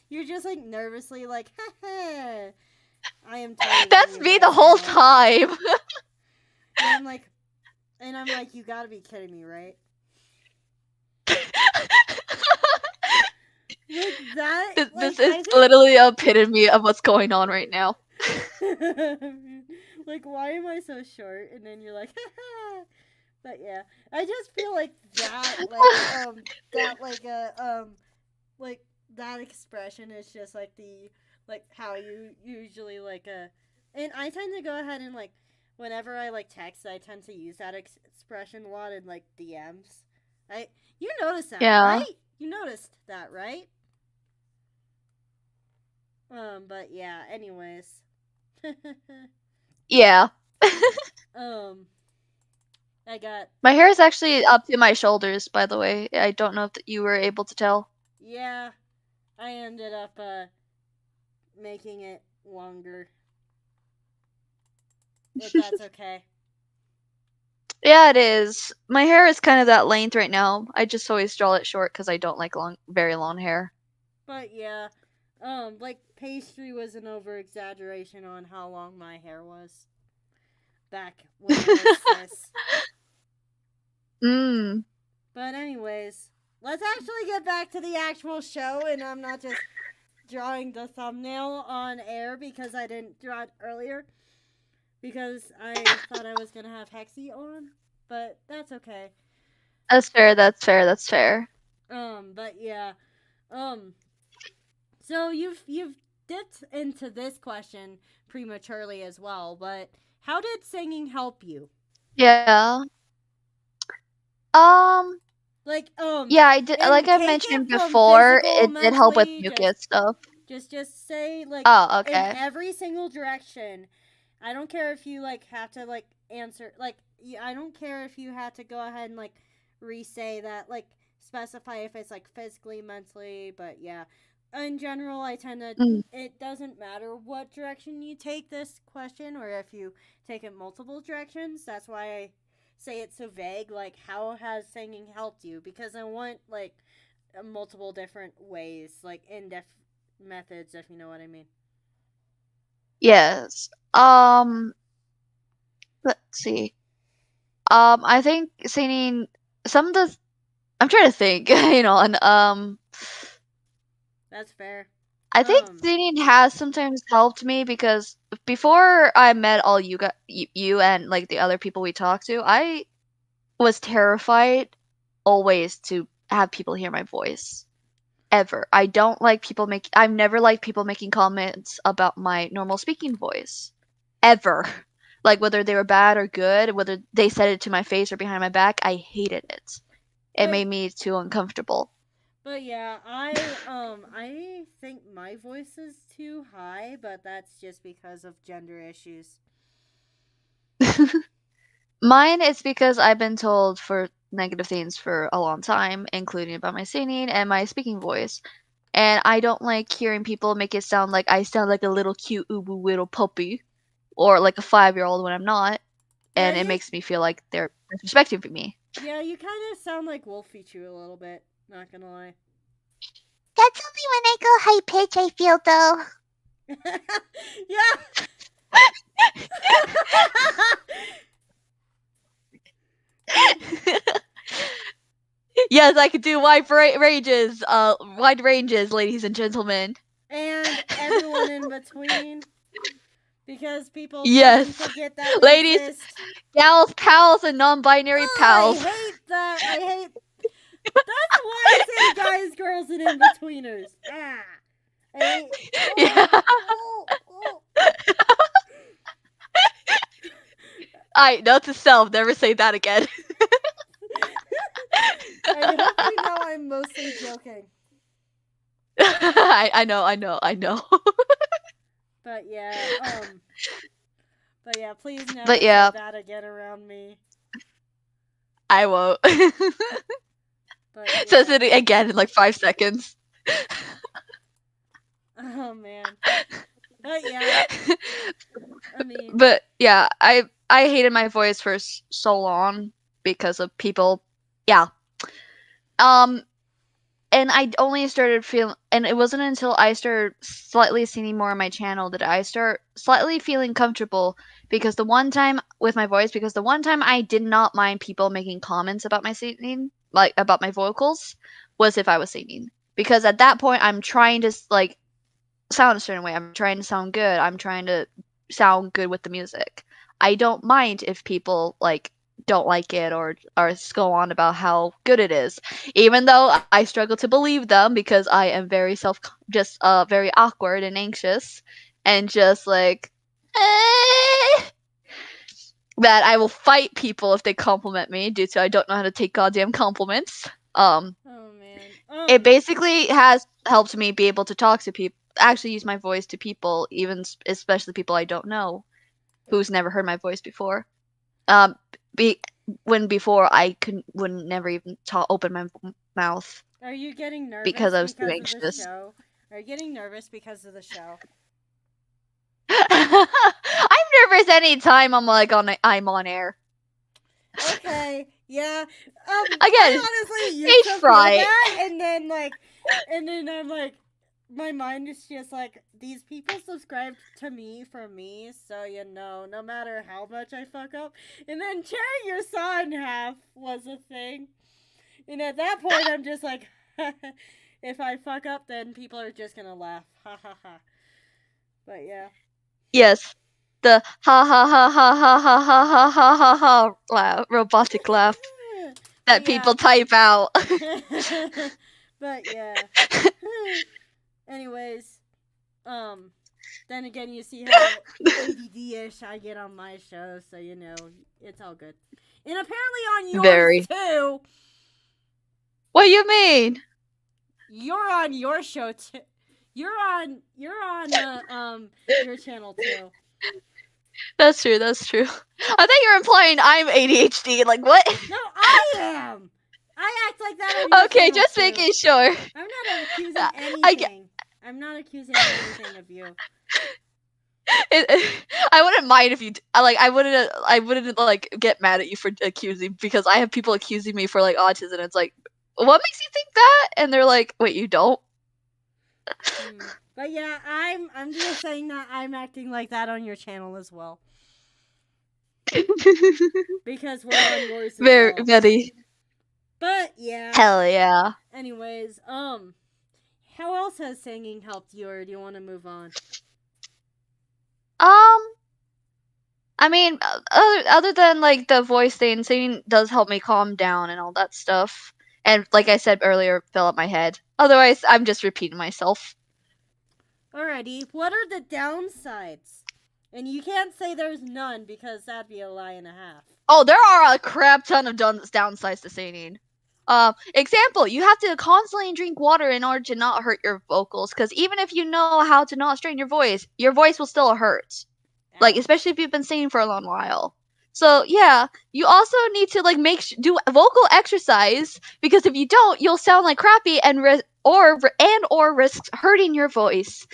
you're just like nervously like, I am teasing That's you me right the whole now. time. And I'm like, you gotta be kidding me, right? Like that, This like, is I literally a epitome of what's going on right now. think, like, why am I so short? And then you're like, but yeah, I just feel like like that expression is just like like how you usually and I tend to go ahead and like whenever I like text, I tend to use that expression a lot in like DMs. I You noticed that, Yeah. right? You noticed that, right? But yeah, anyways. Yeah. Um, I got My hair is actually up to my shoulders, by the way. I don't know if you were able to tell. yeah. I ended up making it longer. If that's okay. Yeah, it is. My hair is kind of that length right now. I just always draw it short because I don't like very long hair. But yeah, like pastry was an over exaggeration on how long my hair was back when I was cis. Mm. But anyways, let's actually get back to the actual show, and I'm not just drawing the thumbnail on air because I didn't draw it earlier because I thought I was gonna have Hexy on, but that's okay. That's fair. That's fair. That's fair. But yeah, um, so you've dipped into this question prematurely as well, but how did singing help you? Yeah. Um. Like Yeah, I did. Like and I take it mentioned from before, physical, it did help with mentally, mucus stuff. just say like Oh, in okay. every single direction. I don't care if you like have to like answer like I don't care if you have to go ahead and like re-say that like specify if it's like physically, mentally, but yeah. In general, I tend to Mm. it doesn't matter what direction you take this question or if you take it multiple directions. That's why I say it's so vague like how has singing helped you because I want like multiple different ways, like in-depth methods, if you know what I mean. Yes. Let's see. I think singing some of the. I'm trying to think. And That's fair. I think Um, singing has sometimes helped me because before I met all you and like the other people we talked to, I was terrified always to have people hear my voice. Ever. I don't like people make I've never liked people making comments about my normal speaking voice. Ever. Like whether they were bad or good, whether they said it to my face or behind my back, I hated it. It but made me too uncomfortable. but yeah, I think my voice is too high, but that's just because of gender issues. Mine is because I've been told for negative things for a long time, including about my singing and my speaking voice. And I don't like hearing people make it sound like I sound like a little cute ubu little puppy or like a 5-year-old when I'm not. Yeah, And it you makes me feel like they're disrespecting me. yeah, you kind of sound like Wolfie Chew a little bit. Not gonna lie. That's only when I go high pitch, I feel, though. Yeah. Yes, I could do wide ranges, ladies and gentlemen. And everyone in between, because people fucking Yes, forget that we ladies, exist. gals, pals, and non-binary Oh, I pals. hate that. I hate. That's why I say guys, girls, and in betweeners. Ah, I hate. Yeah. Oh, oh, oh. I note to self, never say that again. I hope you know I'm mostly joking. I know. But yeah, but yeah, please But never say yeah, that again around me. I won't. But Says yeah, it again in like 5 seconds. oh man. But yeah, I mean, But yeah, I hated my voice for so long because of people. Yeah. Um, and I only started feeling, and it wasn't until I started slightly singing more on my channel that I start slightly feeling comfortable because the one time with my voice, because the one time I did not mind people making comments about my singing, like about my vocals, was if I was singing. Because at that point, I'm trying to like sound a certain way. I'm trying to sound good. I'm trying to sound good with the music. I don't mind if people like don't like it or go on about how good it is, even though I struggle to believe them because I am very just very awkward and anxious, and just like that I will fight people if they compliment me due to I don't know how to take goddamn compliments. oh man, It basically has helped me be able to talk to people, actually use my voice to people, even especially people I don't know. who's never heard my voice before. Before I wouldn't never even open my mouth Are you getting nervous because I was too of the anxious. show? Are you getting nervous because of the show? I'm nervous anytime I'm on air. Okay, yeah. Again, I honestly used to stage feel fright. that, and then I'm like, my mind is just like, these people subscribed to me for me, so no matter how much I fuck up. And then tearing your saw in half was a thing. And at that point, I'm just like, if I fuck up, then people are just gonna laugh. Ha ha ha. But yeah. Yes. The ha ha ha ha ha ha ha ha ha ha ha laugh, robotic laugh that people type out. But yeah. Anyways, then again, you see how ADD-ish I get on my show, so it's all good. And apparently on yours Very. too. What do you mean? You're on your show too. You're on your channel too. That's true. That's true. I think you're implying I'm ADHD. Like what? No, I am. I act like that on your Okay, channel just too. making sure. I'm not accusing anything. I'm not accusing anything of you. I wouldn't mind if you I wouldn't like get mad at you for accusing, because I have people accusing me for like autism, and it's like, what makes you think that? And they're like, wait, you don't? But yeah, I'm just saying that I'm acting like that on your channel as well. Because we're on yours as Very, well. very. But yeah. Hell yeah. Anyways, how else has singing helped you, or do you want to move on? I mean, other than like the voice thing, singing does help me calm down and all that stuff. And like I said earlier, fill up my head. Otherwise, I'm just repeating myself. Alrighty, what are the downsides? And you can't say there's none, because that'd be a lie and a half. Oh, there are a crap ton of downsides to singing. Example, you have to constantly drink water in order to not hurt your vocals, because even if you know how to not strain your voice will still hurt. Like, especially if you've been singing for a long while. So yeah, you also need to like do vocal exercise, because if you don't, you'll sound like crappy and risk hurting your voice.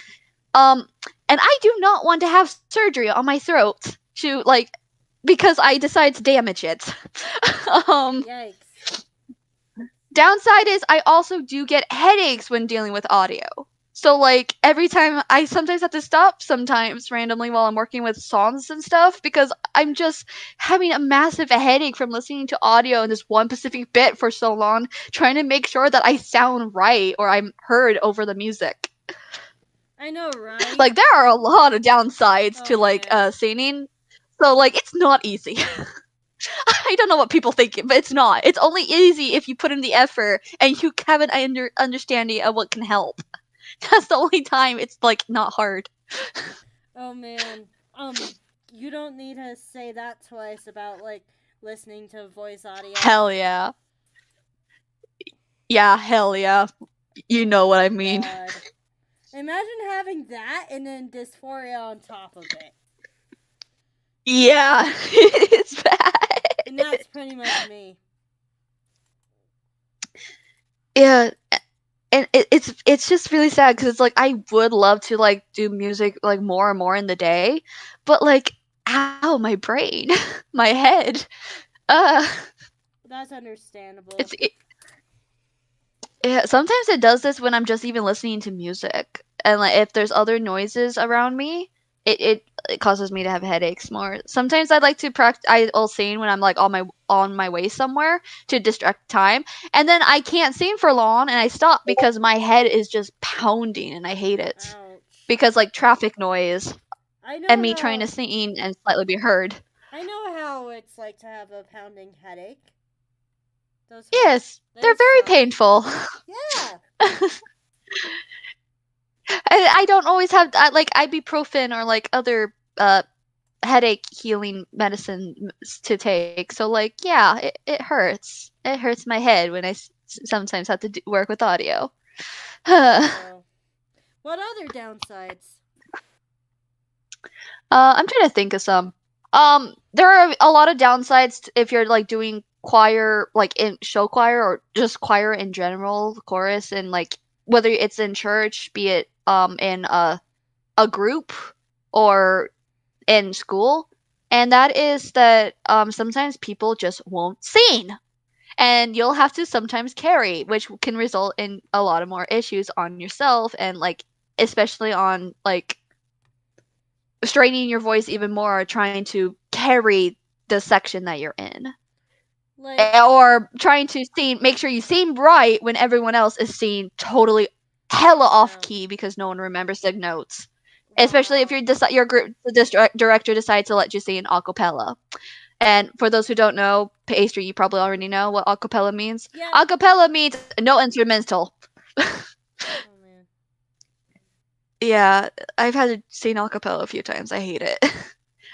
And I do not want to have surgery on my throat because I decide to damage it. Yikes. Downside is I also do get headaches when dealing with audio. So like every time I sometimes have to stop sometimes randomly while I'm working with songs and stuff, because I'm just having a massive headache from listening to audio in this one specific bit for so long, trying to make sure that I sound right or I'm heard over the music. I know, right? Like there are a lot of downsides to singing. So like it's not easy. I don't know what people think, but it's not. It's only easy if you put in the effort and you have an understanding of what can help. That's the only time it's like not hard. Oh man, you don't need to say that twice about like listening to voice audio. Hell yeah. Yeah, hell yeah. You know what I mean. God. Imagine having that and then dysphoria on top of it. Yeah, it's bad. And that's pretty much me. Yeah, and it's just really sad, because it's like I would love to like do music like more and more in the day, but like, ow, my brain, my head. That's understandable. Yeah, sometimes it does this when I'm just even listening to music, and like if there's other noises around me, it causes me to have headaches more. Sometimes I like to practice. I'll sing when I'm like on my way somewhere to distract time, and then I can't sing for long, and I stop because my head is just pounding, and I hate it. Ouch. Because like traffic noise, and me trying to sing sing and slightly be heard. I know how it's like to have a pounding headache. Yes, they're very painful. Yeah. I don't always have ibuprofen or like other headache healing medicine to take. So like, yeah, it hurts. It hurts my head when I sometimes have to work with audio. What other downsides? I'm trying to think of some. There are a lot of downsides if you're like doing choir, like in show choir or just choir in general, chorus, and like whether it's in church, be it in a group or in school, and that is that sometimes people just won't sing, and you'll have to sometimes carry, which can result in a lot of more issues on yourself, and like especially on like straining your voice even more, trying to carry the section that you're in. Like, Or trying to make sure you seem right when everyone else is singing totally hella off no. key because no one remembers the notes. Especially if Wow. your group, the director decides to let you sing a cappella. And for those who don't know, Pastry, you probably already know what a cappella means. Yeah. A cappella means no instrumental. Oh man. Yeah, I've had to sing a cappella a few times. I hate it.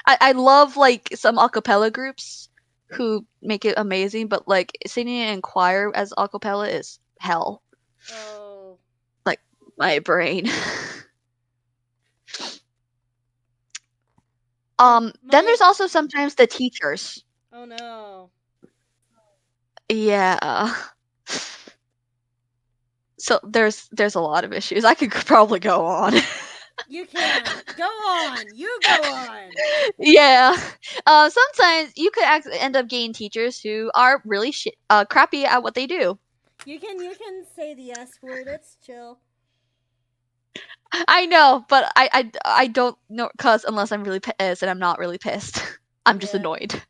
I love like some a cappella groups who make it amazing, but like singing it in choir as a cappella is hell. Oh. Like my brain. Then there's also sometimes the teachers. Oh no. Yeah. So there's a lot of issues. I could probably go on. You can. Go on. You go on. Yeah. Sometimes you could end up getting teachers who are really crappy at what they do. You can say the S word. It's chill. I know, but I don't know, cause unless I'm really pissed, and I'm not really pissed. I'm just Yeah. annoyed.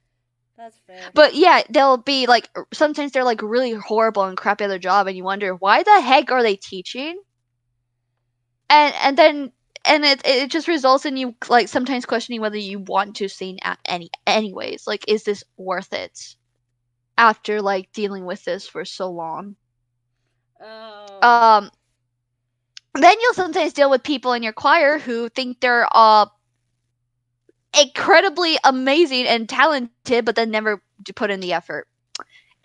That's fair. But yeah, they'll be like sometimes they're like really horrible and crappy at their job, and you wonder why the heck are they teaching? And then it just results in you like sometimes questioning whether you want to sing at anyways. Like, is this worth it? After like dealing with this for so long. Oh. Then you'll sometimes deal with people in your choir who think they're incredibly amazing and talented, but then never put in the effort.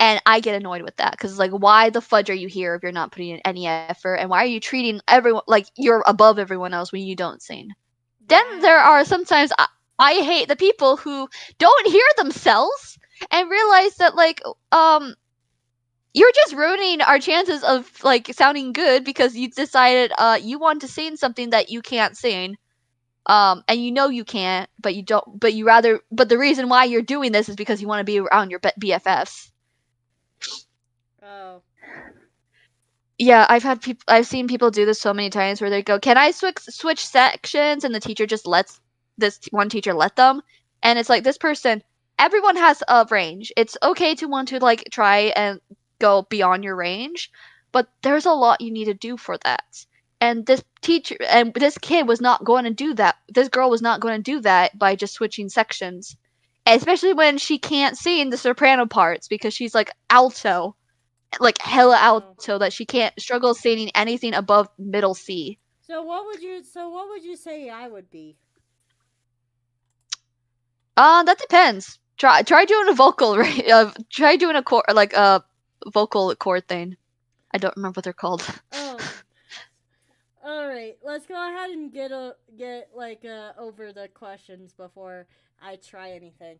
And I get annoyed with that because, like, why the fudge are you here if you're not putting in any effort? And why are you treating everyone like you're above everyone else when you don't sing? Then there are sometimes I hate the people who don't hear themselves and realize that, like, you're just ruining our chances of like sounding good because you decided you want to sing something that you can't sing. And you know you can't, but you don't, but you rather, but the reason why you're doing this is because you want to be around your BFFs. Oh. Yeah, I've seen people do this so many times where they go, "Can I switch sections?" And the teacher just lets this one teacher let them, and it's like this person. Everyone has a range. It's okay to want to like try and go beyond your range, but there's a lot you need to do for that. And this teacher and this kid was not going to do that. This girl was not going to do that by just switching sections, especially when she can't sing the soprano parts because she's like alto, like hella alto, that she can't struggle singing anything above middle C. So what would you say I would be? That depends. Try doing a vocal try doing a chord like a vocal chord thing. I don't remember what they're called. Oh. All right, let's go ahead and get over the questions before I try anything.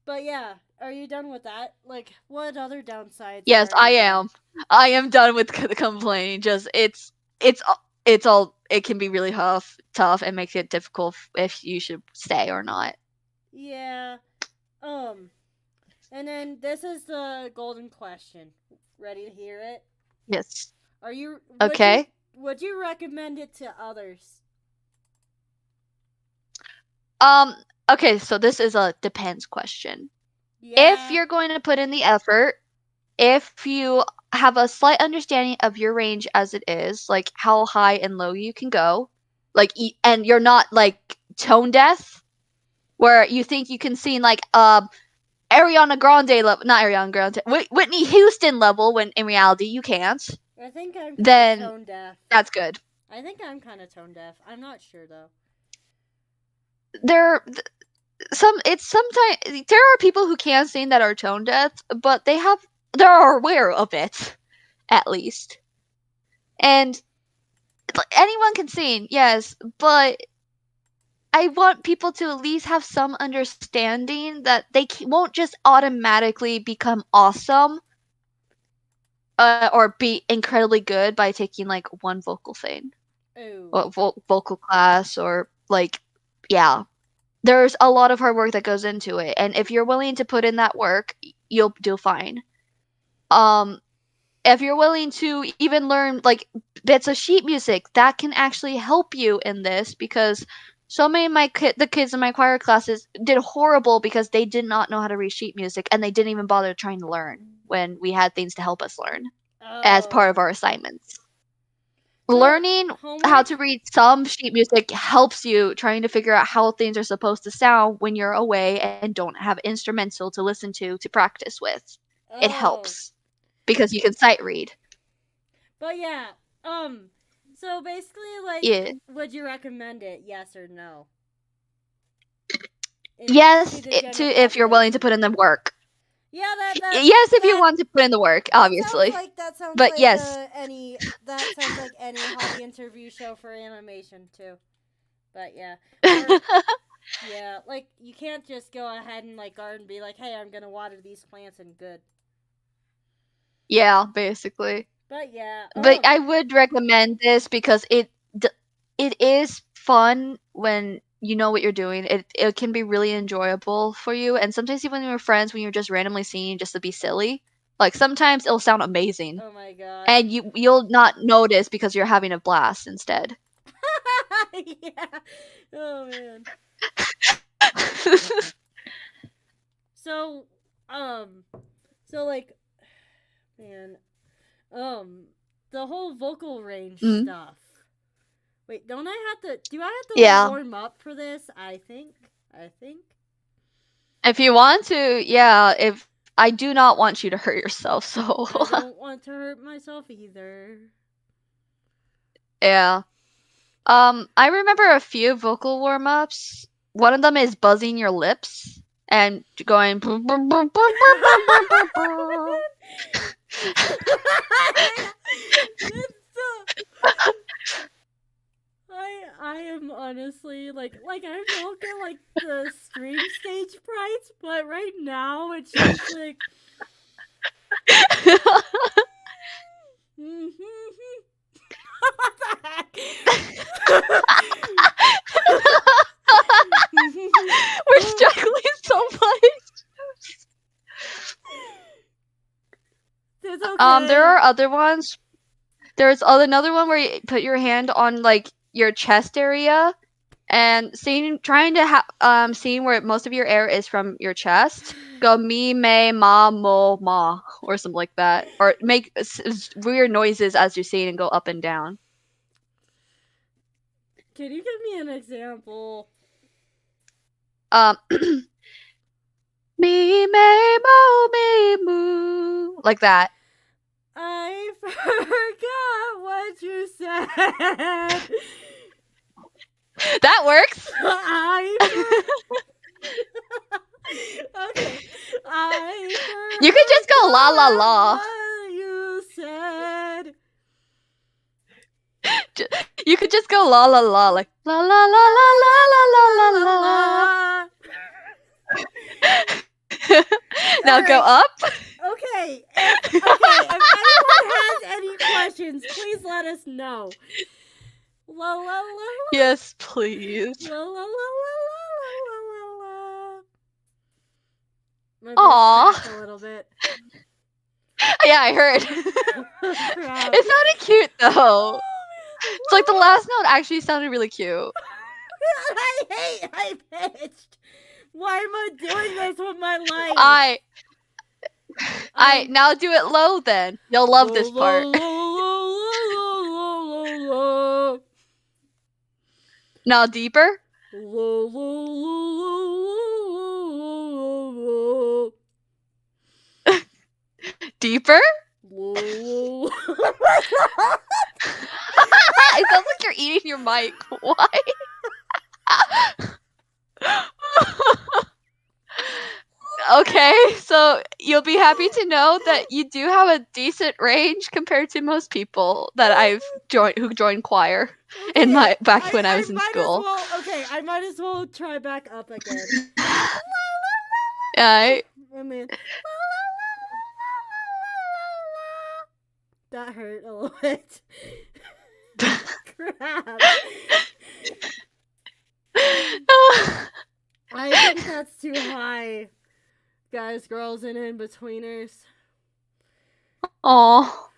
But yeah, are you done with that? Like, what other downsides? Yes, I am. I am done with complaining. Just it's all it can be really tough and makes it difficult if you should stay or not. Yeah. And then this is the golden question. Ready to hear it? Yes. Are you okay? Would you recommend it to others? Okay, so this is a depends question. Yeah. If you're going to put in the effort, if you have a slight understanding of your range as it is, like how high and low you can go, like and you're not like tone deaf, where you think you can sing like Ariana Grande level, not Ariana Grande, Whitney Houston level, when in reality you can't. I think I'm then tone deaf. That's good. I think I'm kind of tone deaf. I'm not sure though. Sometimes there are people who can sing that are tone deaf, but they're aware of it, at least. And anyone can sing, yes, but I want people to at least have some understanding that they won't just automatically become awesome or be incredibly good by taking like one vocal thing, Ooh. vocal class, or like, yeah. There's a lot of hard work that goes into it, and if you're willing to put in that work, you'll do fine. If you're willing to even learn like bits of sheet music, that can actually help you in this, because so many of the kids in my choir classes did horrible because they did not know how to read sheet music, and they didn't even bother trying to learn when we had things to help us learn as part of Oh. our assignments. So, Learning how homework? to read some sheet music helps you trying to figure out how things are supposed to sound when you're away and don't have instrumental to listen to practice with. It Oh. helps because you can sight read. But yeah, so basically, like, Yeah. would you recommend it? Yes or no? Yes, To the general if you're willing to population. put in the work. Yeah, Yes, if you that want to put in the work, obviously. that sounds But like yes. any hobby interview show for animation too. But yeah, or, yeah, like you can't just go ahead and like garden and be like, hey, I'm gonna water these plants and good. Yeah, basically. But yeah, But I would recommend this because it is fun when you know what you're doing. It can be really enjoyable for you, and sometimes even with your friends, when you're just randomly singing just to be silly, like sometimes it'll sound amazing, oh my god. and you'll not notice because you're having a blast instead. Yeah. Oh man. So, so like, man, the whole vocal range stuff. Wait, don't I have to? Do I have to Yeah. warm up for this? I think. If you want to, yeah. If I do not want you to hurt yourself, so I don't want to hurt myself either. yeah. I remember a few vocal warm-ups. One of them is buzzing your lips and going. I am honestly like I don't get like the stream stage frights, but right now it's just like what the heck? We're struggling so much. It's okay. There are other ones. There's another one where you put your hand on like your chest area and trying to seeing where most of your air is from your chest. Go me, me, ma, mo, ma, or something like that, or make weird noises as you sing and go up and down. Can you give me an example? Me, me, mo, me, moo, like that. I forgot what you said. That works. Okay. You could just go la la la. What you said. You could just go la la la, like la la la la la la la la la. Now right. go up. Okay. If anyone has any questions, please let us know. La la la la. Yes, please. La la la la la la la la. My voice cracked a little bit. Yeah, I heard. It sounded cute though. It's like the last note actually sounded really cute. I hate high pitched. Why am I doing this with my life? I now do it low then. You'll love this part. Now deeper. Deeper. It sounds like you're eating your mic. Why? Okay, so you'll be happy to know that you do have a decent range compared to most people that I've joined who joined choir in my back when I was in might school. As well, okay, I might as well try back up again. I I mean, that hurt a little bit. Crap. I think that's too high, guys, girls, and in-betweeners. Aw.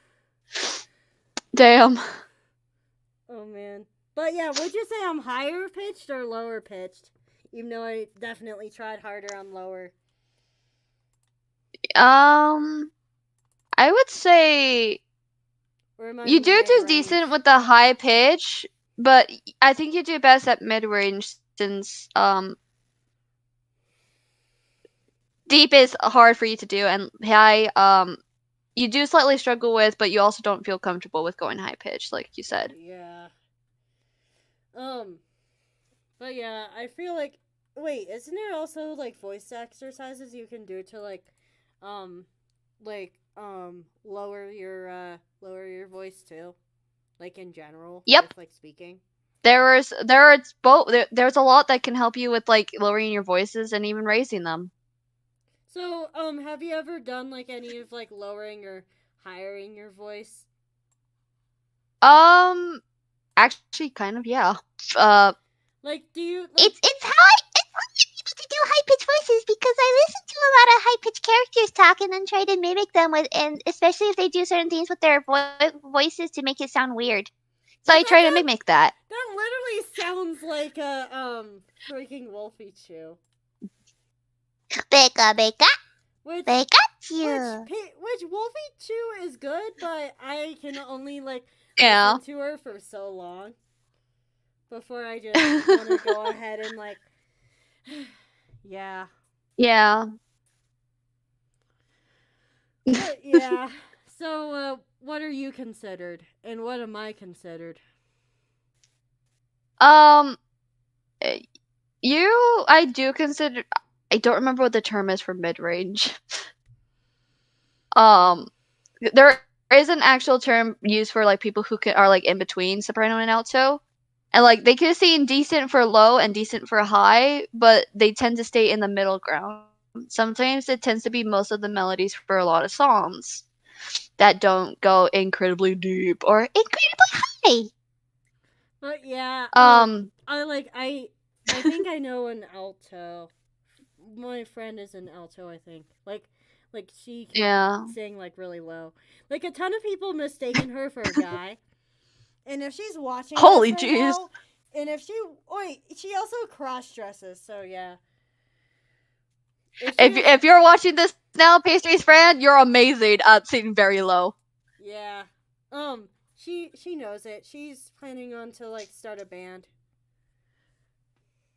Damn. Oh, man. But yeah, would you say I'm higher pitched or lower pitched? Even though I definitely tried harder on lower. I would say Or am I you do mid-range? decent with the high pitch, but I think you do best at mid range since deep is hard for you to do, and high you do slightly struggle with, but you also don't feel comfortable with going high pitch, like you said. Yeah. But yeah, I feel like, wait, isn't there also like voice exercises you can do to lower your voice too, like in general? Yep. With, like speaking. There's a lot that can help you with like lowering your voices and even raising them. So, have you ever done like any of like lowering or highering your voice? Actually, kind of, yeah. Like, do you? Like, It's hard to do high pitched voices because I listen to a lot of high pitched characters talk and then try to mimic them with, and especially if they do certain things with their voices to make it sound weird. So I try to mimic that. That literally sounds like a freaking Wolfie Chew. Becca, Which Pikachu. which Wolfie Chew is good, but I can only like Yeah. listen to her for so long before I just want to go ahead and like, yeah. Yeah. But, yeah. So, what are you considered, and what am I considered? I do consider. I don't remember what the term is for mid range. There is an actual term used for like people who are like in between soprano and alto, and like they can sing decent for low and decent for high, but they tend to stay in the middle ground. Sometimes it tends to be most of the melodies for a lot of songs that don't go incredibly deep or Incredibly high. But yeah, I I think I know an alto. My friend is an alto, I think. Like she can sing like really low. Like a ton of people mistaken her for a guy. And if she's watching Holy this right jeez. now, and if she also cross dresses, so yeah. If you're watching this now, Pastry's friend, you're amazing at singing very low. Yeah. She knows it. She's planning on to like start a band.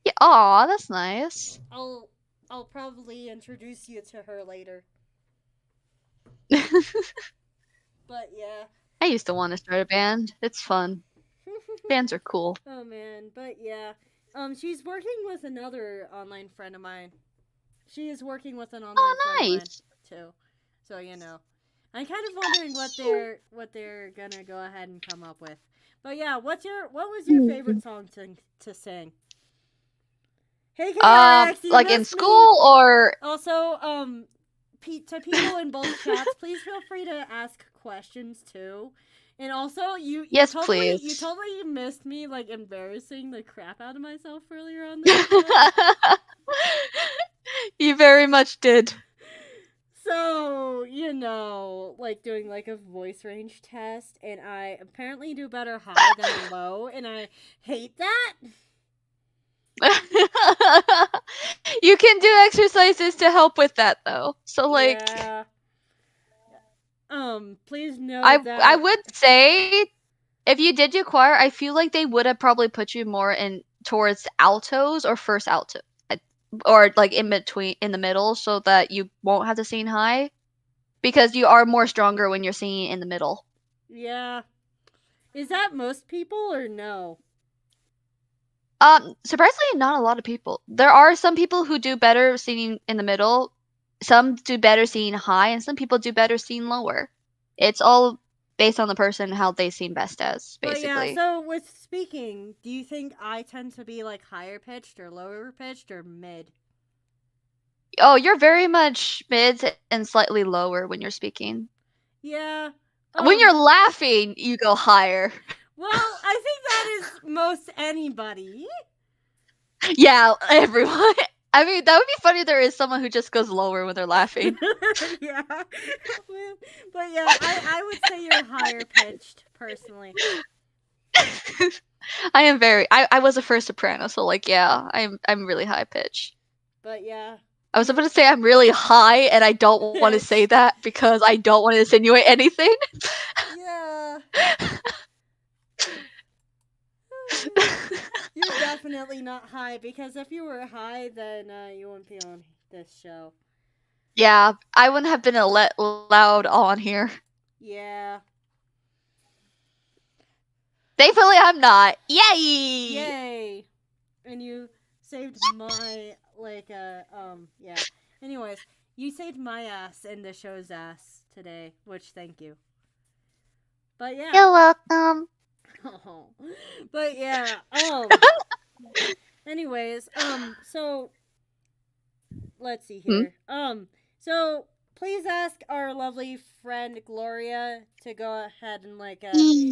Yeah, aw, that's nice. I'll probably introduce you to her later. But yeah. I used to want to start a band. It's fun. Bands are cool. Oh man, but yeah. She's working with another online friend of mine. She is working with an online friend of mine too. So you know. I'm kind of wondering what they're gonna go ahead and come up with. But yeah, what was your favorite song to sing? Hey, KRX, like in school or also to people in both chats, please feel free to ask questions too. And also, you totally missed me like embarrassing the crap out of myself earlier on this. You very much did. So, you know, like doing like a voice range test, and I apparently do better high than low, and I hate that. You can do exercises to help with that though. So like yeah. Please note that I would say if you did do choir, I feel like they would have probably put you more in towards altos or first alto. Or like in between, in the middle, so that you won't have to sing high, because you are more stronger when you're singing in the middle. Yeah. Is that most people or no? Surprisingly, not a lot of people. There are some people who do better singing in the middle, some do better singing high, and some people do better singing lower. It's all based on the person and how they seem best as, But yeah, basically. so with speaking, do you think I tend to be like higher pitched or lower pitched or mid? Oh, you're very much mid and slightly lower when you're speaking. Yeah. When you're laughing, you go higher. Well, I think that is most anybody. Yeah, everyone. I mean, that would be funny if there is someone who just goes lower when they're laughing. Yeah. But yeah, I would say you're higher pitched, personally. I am very. I was a first soprano, so like, yeah, I'm really high pitched. But yeah. I was about to say I'm really high, and I don't want to say that because I don't want to insinuate anything. Yeah. You're definitely not high, because if you were high, then you wouldn't be on this show. Yeah, I wouldn't have been allowed on here. Yeah. Thankfully, I'm not. Yay! Yay! And you saved my, yeah. Anyways, you saved my ass and the show's ass today, which thank you. But yeah. You're welcome. Oh. But yeah, anyways, so let's see here. So please ask our lovely friend Gloria to go ahead and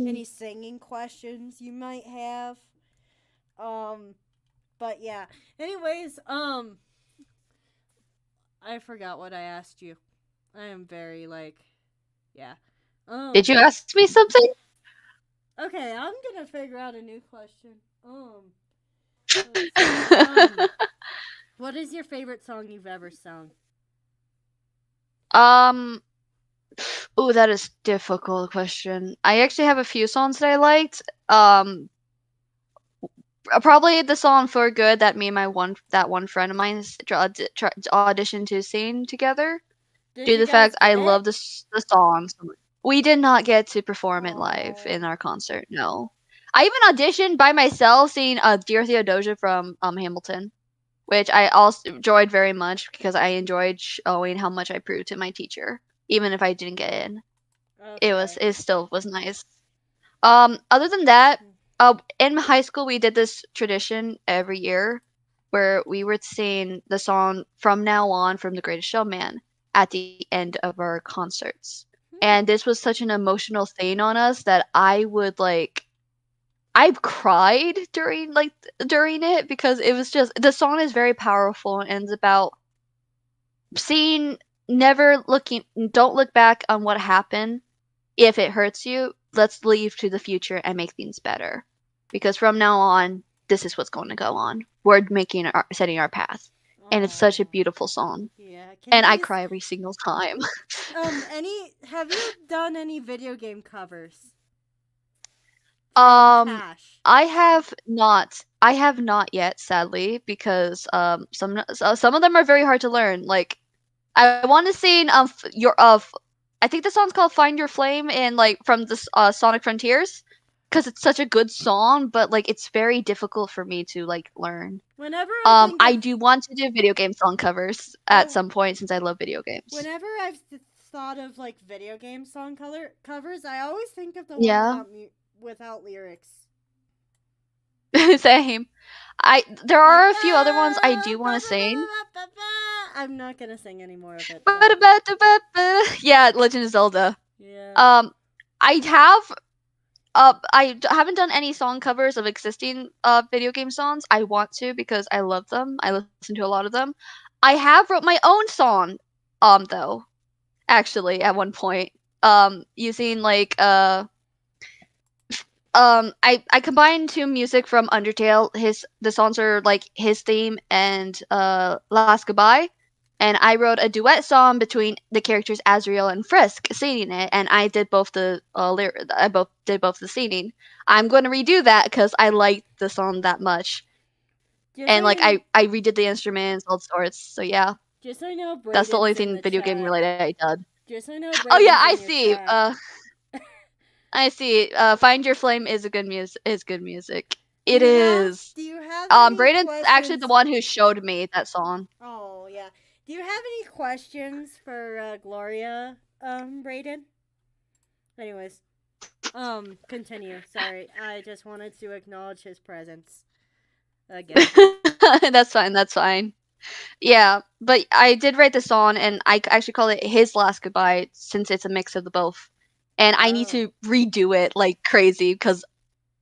any singing questions you might have. But yeah. Anyways, I forgot what I asked you. I am very yeah. Did you ask me something? Okay, I'm gonna figure out a new question. Let's see. What is your favorite song you've ever sung? Oh, that is a difficult question. I actually have a few songs that I liked. Probably the song "For Good" that me and that one friend of mine auditioned to sing together. Due to the fact I love the song so much. We did not get to perform it live in our concert. No, I even auditioned by myself singing "Dear Theodosia" from Hamilton, which I also enjoyed very much because I enjoyed showing how much I proved to my teacher, even if I didn't get in. Okay. It still was nice. Other than that, in high school we did this tradition every year where we would sing the song "From Now On" from The Greatest Showman at the end of our concerts. And this was such an emotional thing on us that I would I cried during it because it was just the song is very powerful and it's about seeing don't look back on what happened. If it hurts you, let's leave to the future and make things better. Because from now on, this is what's going to go on. We're setting our path. And it's such a beautiful song. Yeah. And I cry every single time. Have you done any video game covers? I have not. I have not yet, sadly, because some of them are very hard to learn. Like, I want to sing I think the song's called "Find Your Flame" in from the Sonic Frontiers, because it's such a good song, but it's very difficult for me to learn. Whenever I do want to do video game song covers at some point since I love video games. Whenever I've thought of video game song covers, I always think of the one without lyrics. Same. There are a few other ones I do want to sing. I'm not gonna sing any more of it. Yeah, Legend of Zelda. Yeah. I haven't done any song covers of existing video game songs. I want to because I love them. I listen to a lot of them. I have wrote my own song, though, actually at one point, using I combined two music from Undertale. The songs are his theme and Last Goodbye, and I wrote a duet song between the characters Azriel and Frisk singing it, and I did both the did both the singing. I'm going to redo that because I liked the song that much, and I redid the instruments, all sorts. So yeah, just so you know, that's the only thing video game related I did. Just so you know, oh yeah, I see. I see. Find Your Flame is good music. It is. Do you have any Brayden's questions? actually the one who showed me that song. Oh yeah. Do you have any questions for Gloria, Brayden? Anyways, continue. Sorry, I just wanted to acknowledge his presence again. That's fine. That's fine. Yeah, but I did write the song, and I actually call it "His Last Goodbye" since it's a mix of the both. And I need to redo it like crazy because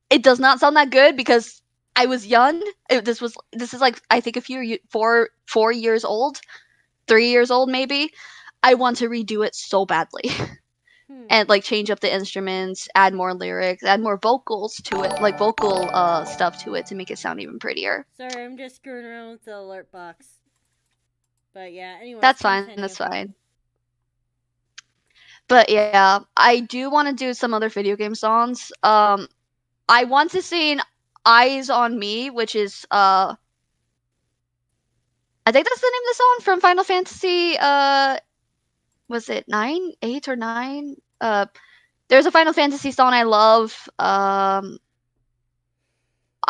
it does not sound that good because I was young. This is like I think a few 4 years old, 3 years old maybe. I want to redo it so badly. And like change up the instruments, add more lyrics, add more vocals to it, like vocal stuff to it to make it sound even prettier. Sorry, I'm just screwing around with the alert box. But yeah, anyway. That's fine. That's fine. But yeah, I do want to do some other video game songs. I want to sing "Eyes on Me," which is I think that's the name of the song from Final Fantasy. Was it 9, 8, or 9? There's a Final Fantasy song I love. I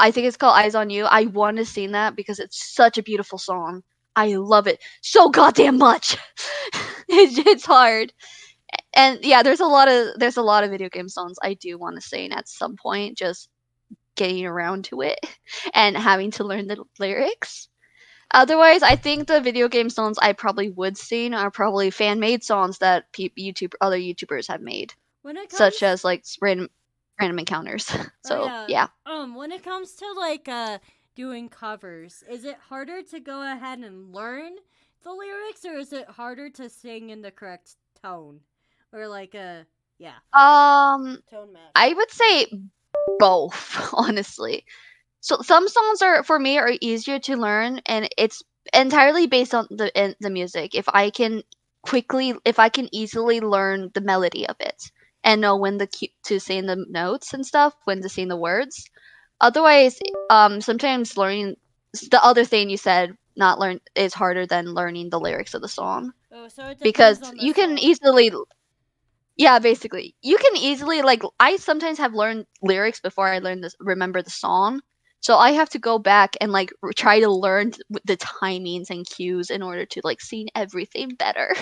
think it's called "Eyes on You." I want to sing that because it's such a beautiful song. I love it so goddamn much. It's hard. And yeah, there's a lot of video game songs I do want to sing at some point, just getting around to it and having to learn the lyrics. Otherwise, I think the video game songs I probably would sing are probably fan-made songs that other YouTubers have made, such as like random encounters. So yeah. When it comes to like doing covers, is it harder to go ahead and learn the lyrics, or is it harder to sing in the correct tone, or like tone match? I would say both, honestly. So some songs are easier to learn, and it's entirely based on the music. If I can easily learn the melody of it and know when to sing the notes and stuff, when to sing the words. Otherwise, sometimes learning the other thing you said, not learn, is harder than learning the lyrics of the song. Oh, so it depends because on the you can song. easily. Yeah, basically. You can easily, like, I sometimes have learned lyrics before I remember the song. So I have to go back and, like, try to learn the timings and cues in order to, like, sing everything better.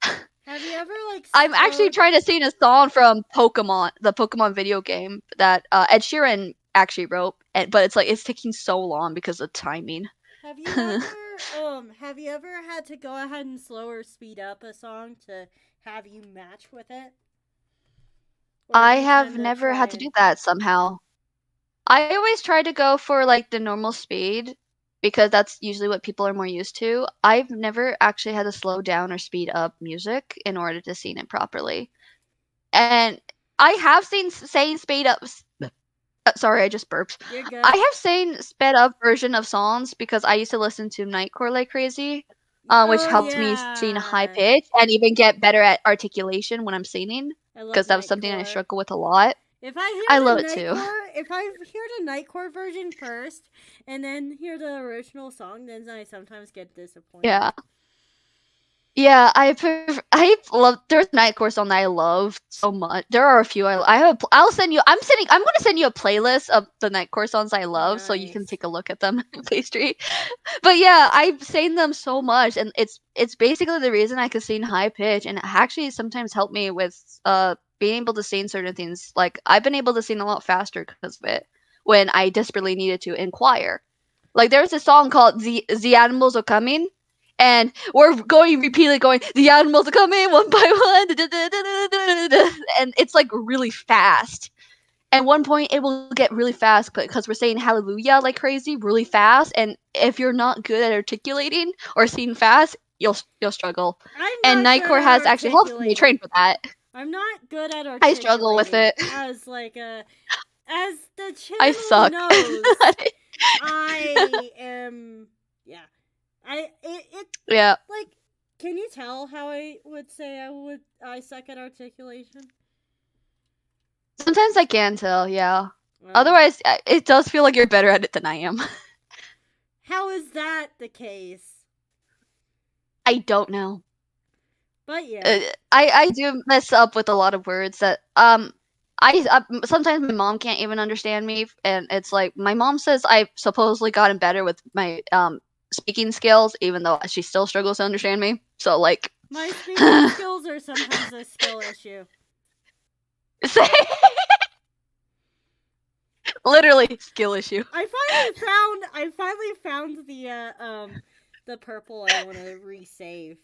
Have you ever, like, I'm actually trying to sing a song from Pokemon, the Pokemon video game that Ed Sheeran actually wrote, but it's taking so long because of timing. Have you ever had to go ahead and slow or speed up a song to have you match with it? I have never had to do that somehow. I always try to go for like the normal speed because that's usually what people are more used to. I've never actually had to slow down or speed up music in order to sing it properly. And I have saying speed up. Sorry, I just burped. You're good. I have sang sped up version of songs because I used to listen to Nightcore like crazy, which helped me sing high pitch and even get better at articulation when I'm singing, because that was something I struggle with a lot. I love it too. If I hear the Nightcore version first and then hear the original song, then I sometimes get disappointed. Yeah. Yeah, I love. There's a Nightcore song that I love so much. There are a few I'll send you. I'm gonna send you a playlist of the Nightcore songs I love, so you can take a look at them in Pastry. But yeah, I've sang them so much, and it's basically the reason I could sing high pitch, and it actually sometimes helped me with being able to sing certain things. Like I've been able to sing a lot faster because of it when I desperately needed to in choir. Like there's a song called "The Animals Are Coming." And we're repeatedly going, the animals are coming one by one, and it's like really fast. At one point, it will get really fast because we're saying hallelujah like crazy, really fast. And if you're not good at articulating or singing fast, you'll struggle. And Nightcore has actually helped me train for that. I'm not good at articulating. I struggle with it. As the channel I suck. knows, I am. Yeah. Yeah. Like, can you tell how I would say I suck at articulation? Sometimes I can tell, yeah. Otherwise, it does feel like you're better at it than I am. How is that the case? I don't know. But yeah. I do mess up with a lot of words that, sometimes my mom can't even understand me, and it's like, my mom says I've supposedly gotten better with my, speaking skills, even though she still struggles to understand me. So like, My speaking skills are sometimes a skill issue. literally skill issue. I finally found the purple I want to resave.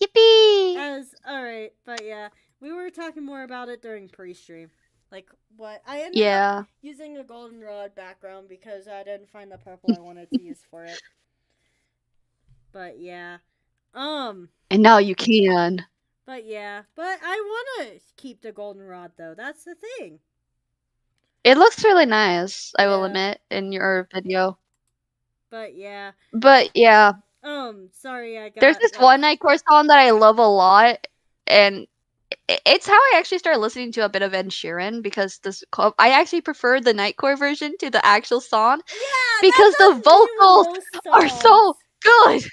Yippee! Alright, but yeah, we were talking more about it during pre-stream. Like what I ended up using a goldenrod background because I didn't find the purple I wanted to use for it. But yeah. And now you can. But yeah. But I wanna keep the goldenrod though. That's the thing. It looks really nice, I will admit, in your video. But yeah. Sorry I got There's this one Nightcore song that I love a lot, and it's how I actually started listening to a bit of Ed Sheeran, because I actually prefer the Nightcore version to the actual song. Yeah, because the vocals are so good.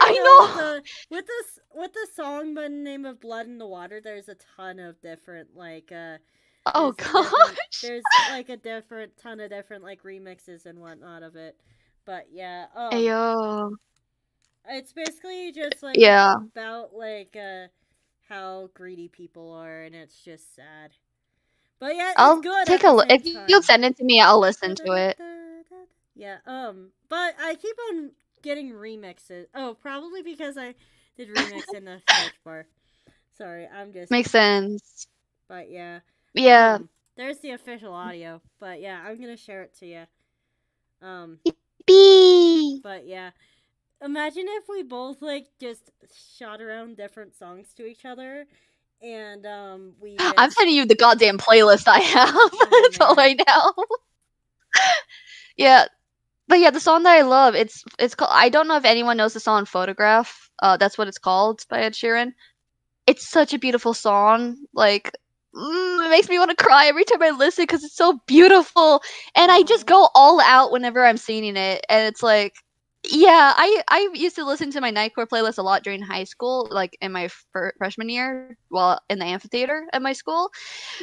I know. With the song by the name of Blood in the Water, there's a ton of different like oh gosh. There's like a ton of different like remixes and whatnot of it. But yeah, Ayo. It's basically just like about like how greedy people are, and it's just sad. But yeah, I'll it's good. Take a look. If you'll send it to me, I'll listen to it. Yeah. But I keep on getting remixes. Oh, probably because I did remix in the search bar. Sorry, I'm just makes sense. But yeah. Yeah. There's the official audio. But yeah, I'm gonna share it to you. Yippee! But yeah. Imagine if we both like just shot around different songs to each other, and we. I'm sending you the goddamn playlist I have right now. Yeah, but yeah, the song that I love, it's called. I don't know if anyone knows the song "Photograph." That's what it's called by Ed Sheeran. It's such a beautiful song. Like, it makes me want to cry every time I listen because it's so beautiful, and I just go all out whenever I'm singing it, and it's like. Yeah, I used to listen to my Nightcore playlist a lot during high school, like in my freshman year, while in the amphitheater at my school.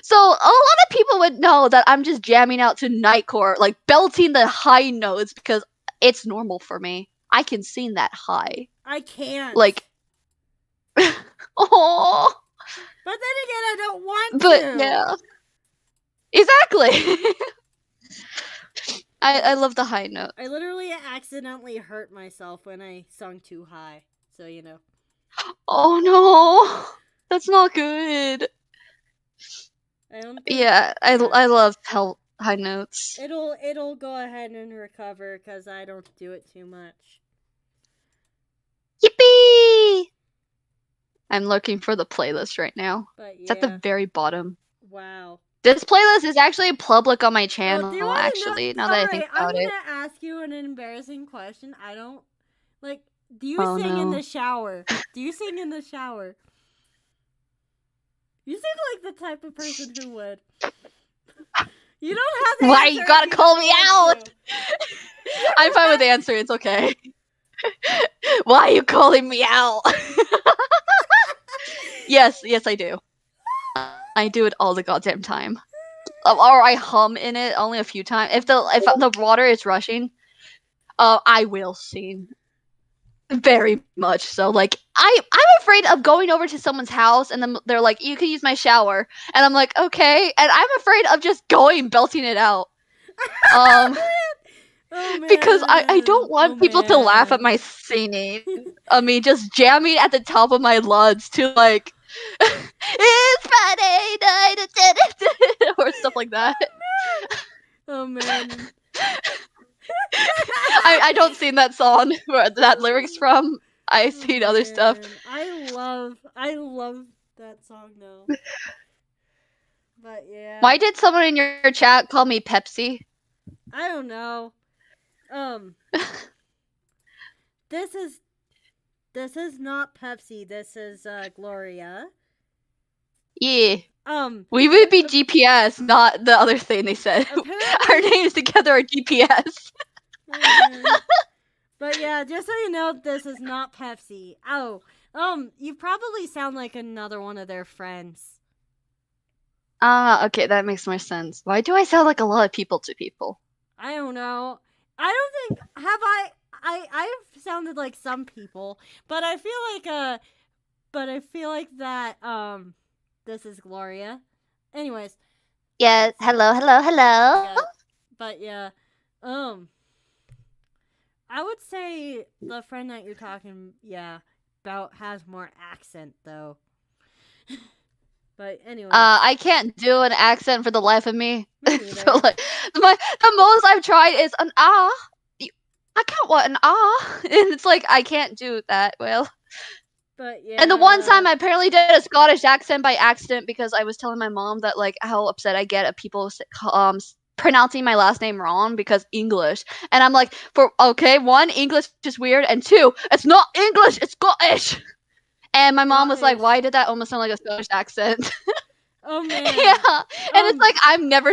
So a lot of people would know that I'm just jamming out to Nightcore, like belting the high notes because it's normal for me. I can sing that high. I can't. Like, oh. But then again, I don't want to. But yeah, exactly. I love the high note. I literally accidentally hurt myself when I sung too high. So, you know. Oh no. That's not good. I love high notes. It'll go ahead and recover because I don't do it too much. Yippee! I'm looking for the playlist right now. But yeah. It's at the very bottom. Wow. This playlist is actually public on my channel, actually, now that I think about it. I'm gonna ask you an embarrassing question. I don't... Like, do you sing in the shower? Do you sing in the shower? You seem like the type of person who would. You don't have to. Why you gotta call me out? I'm fine with the answer. It's okay. Why are you calling me out? Yes, I do. I do it all the goddamn time. Or I hum in it only a few times. If the water is rushing, I will sing. Very much so. Like I'm afraid of going over to someone's house and then they're like, "You can use my shower," and I'm like, "Okay," and I'm afraid of just belting it out. Because I don't want people to laugh at my singing. I mean, just jamming at the top of my lungs to like, it's Friday night, or stuff like that. Oh man. I don't sing that song where that lyrics from. I sing other stuff. I love that song though. But yeah. Why did someone in your chat call me Pepsi? I don't know. This is not Pepsi. This is Gloria. Yeah. We would be GPS, not the other thing they said. Our names together are GPS. But yeah, just so you know, this is not Pepsi. Oh, you probably sound like another one of their friends. Okay, that makes more sense. Why do I sound like a lot of people to people? I don't know. I don't think I've sounded like some people, but I feel like that this is Gloria. Anyways, Yes. Hello. Hello. Hello. yeah, but yeah, um, I would say the friend that you're talking, about has more accent though. But anyway, I can't do an accent for the life of me. Me neither. So like, the most I've tried is an ah. I can't what an ah, and it's like I can't do that well. but yeah. And the one time I apparently did a Scottish accent by accident because I was telling my mom that like how upset I get at people pronouncing my last name wrong because English. And I'm like, one, English is weird, and two, it's not English, it's Scottish. And my mom was like, Scottish. why did that almost sound like a Scottish accent? Oh man. Yeah. And it's like I'm never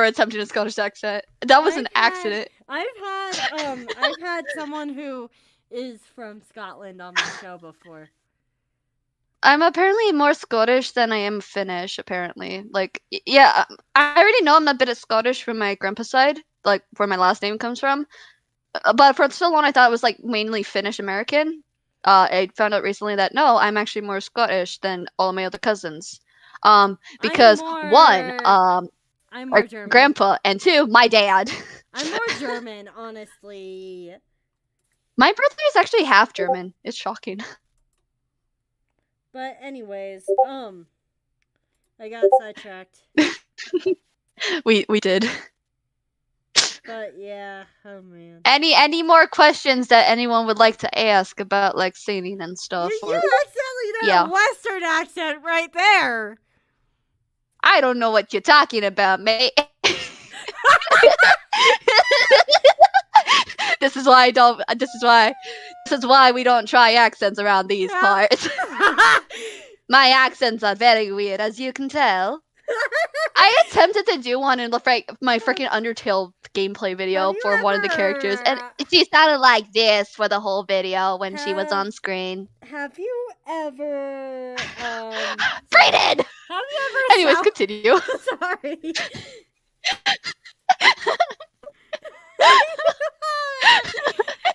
attempting a Scottish accent. That was an accident. I've had someone who is from Scotland on my show before. I'm apparently more Scottish than I am Finnish, apparently. Like, yeah, I already know I'm a bit of Scottish from my grandpa's side, like, where my last name comes from. But for so long, I thought it was, like, mainly Finnish-American. I found out recently that, no, I'm actually more Scottish than all of my other cousins. Because, one, I'm more our German. grandpa, and two, my dad. I'm more German, honestly. My brother is actually half German. It's shocking. But anyways, I got sidetracked. We did. But yeah, oh man. Any more questions that anyone would like to ask about like singing and stuff? You accidentally did yeah. a Western accent right there. I don't know what you're talking about, mate. This is why we don't try accents around these parts. My accents are very weird, as you can tell. I attempted to do one in my freaking Undertale gameplay video for one of the characters, and she sounded like this for the whole video when she was on screen. Have you ever Brayden! Have you ever Anyways, continue. Sorry.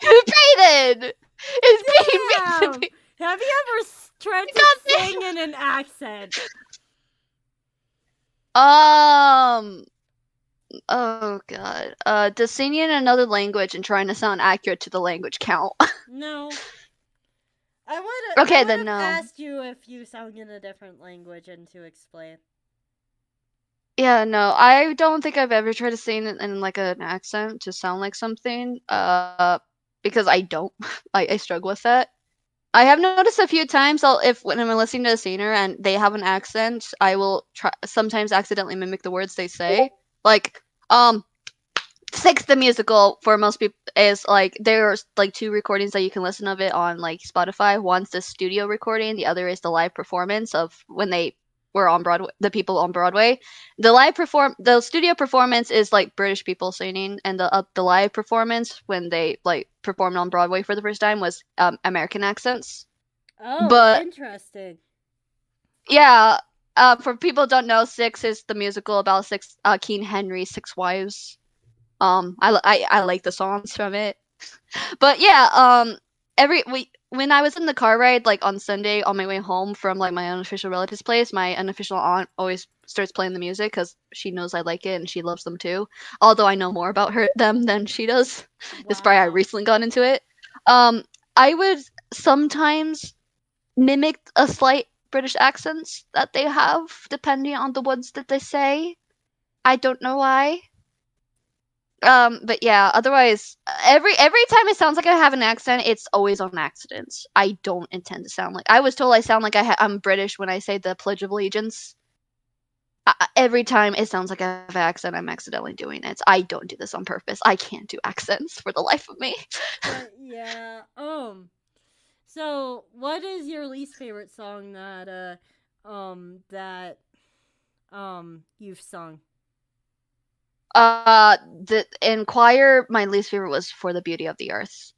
Brayden! It's being mean to me. Have you ever tried to sing in an accent? Oh god. Does singing in another language and trying to sound accurate to the language count? No. I would then no. asked you if you sang in a different language and to explain. Yeah, no. I don't think I've ever tried to sing in like an accent to sound like something. Because I don't. I struggle with that. I have noticed a few times when I'm listening to a singer and they have an accent, I will sometimes accidentally mimic the words they say. Like, Six the Musical for most people is like there's like two recordings that you can listen of it on like Spotify. One's the studio recording, the other is the live performance of when they were on Broadway, the people on Broadway. The studio performance is like British people singing, and the live performance when they like performed on Broadway for the first time was American accents. Oh, interesting. Yeah, for people who don't know, Six is the musical about King Henry's 6 wives. I like the songs from it, but yeah, when I was in the car ride, like on Sunday on my way home from like my unofficial relative's place, my unofficial aunt always starts playing the music because she knows I like it and she loves them too. Although I know more about them than she does. Wow. Despite I recently got into it. I would sometimes mimic a slight British accents that they have, depending on the words that they say. I don't know why. But yeah, otherwise, every time it sounds like I have an accent, it's always on accident. I don't intend to sound like. I was told I sound like I'm British when I say the Pledge of Allegiance. Every time it sounds like I have an accent, I'm accidentally doing it. I don't do this on purpose. I can't do accents for the life of me. But yeah. So, what is your least favorite song that you've sung? In choir, my least favorite was For the Beauty of the Earth.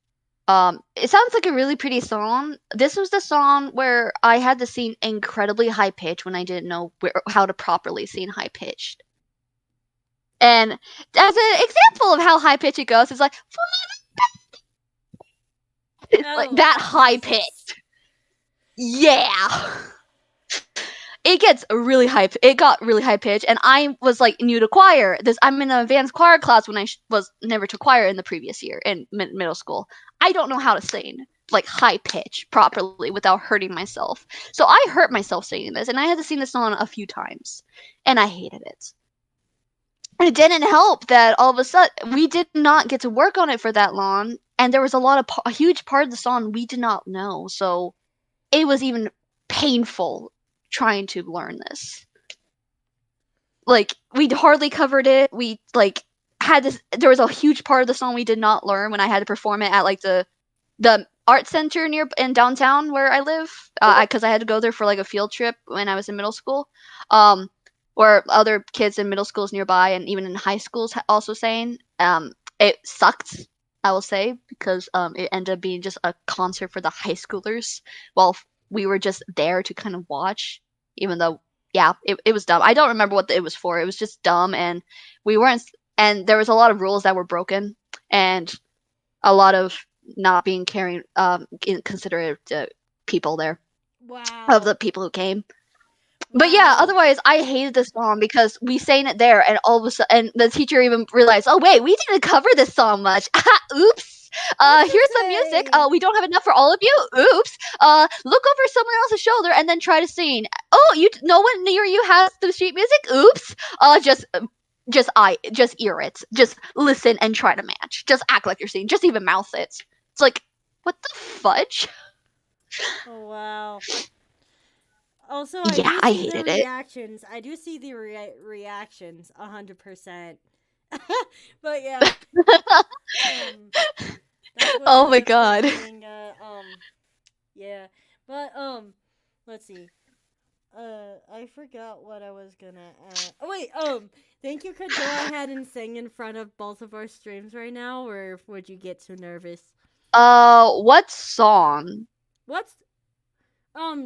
It sounds like a really pretty song. This was the song where I had to sing incredibly high pitch when I didn't know how to properly sing high pitched. And as an example of how high pitch it goes, it's like Like that high pitched. Yeah. It gets really high. It got really high pitched, and I was like new to choir. I'm in an advanced choir class when I was never to choir in the previous year in middle school. I don't know how to sing like high pitch properly without hurting myself. So I hurt myself singing this, and I had to sing this song a few times, and I hated it. And it didn't help that all of a sudden we did not get to work on it for that long, and there was a huge part of the song we did not know. So it was even painful trying to learn this. Like, we hardly covered it. We like had this. There was a huge part of the song we did not learn when I had to perform it at like the art center in downtown where I live, because I had to go there for like a field trip when I was in middle school, where other kids in middle schools nearby and even in high schools also sang. It sucked, I will say, because it ended up being just a concert for the high schoolers while we were just there to kind of watch, even though, yeah, it was dumb. I don't remember what it was for. It was just dumb, and and there was a lot of rules that were broken, and a lot of not being considerate to people there. Wow. Of the people who came. But yeah, otherwise, I hated this song because we sang it there, and all of a sudden, and the teacher even realized, oh wait, we didn't cover this song much. Oops. Here's the music. We don't have enough for all of you. Oops. Look over someone else's shoulder and then try to sing. Oh, no one near you has the sheet music. Oops. Just ear it. Just listen and try to match. Just act like you're singing. Just even mouth it. It's like, what the fudge? Oh wow. Also, I hated the it. reactions. I do see the reactions 100%. But yeah. Oh my god. Yeah. But let's see. I forgot what I was gonna add. Oh wait, think you could go ahead and sing in front of both of our streams right now, or would you get too nervous? What song?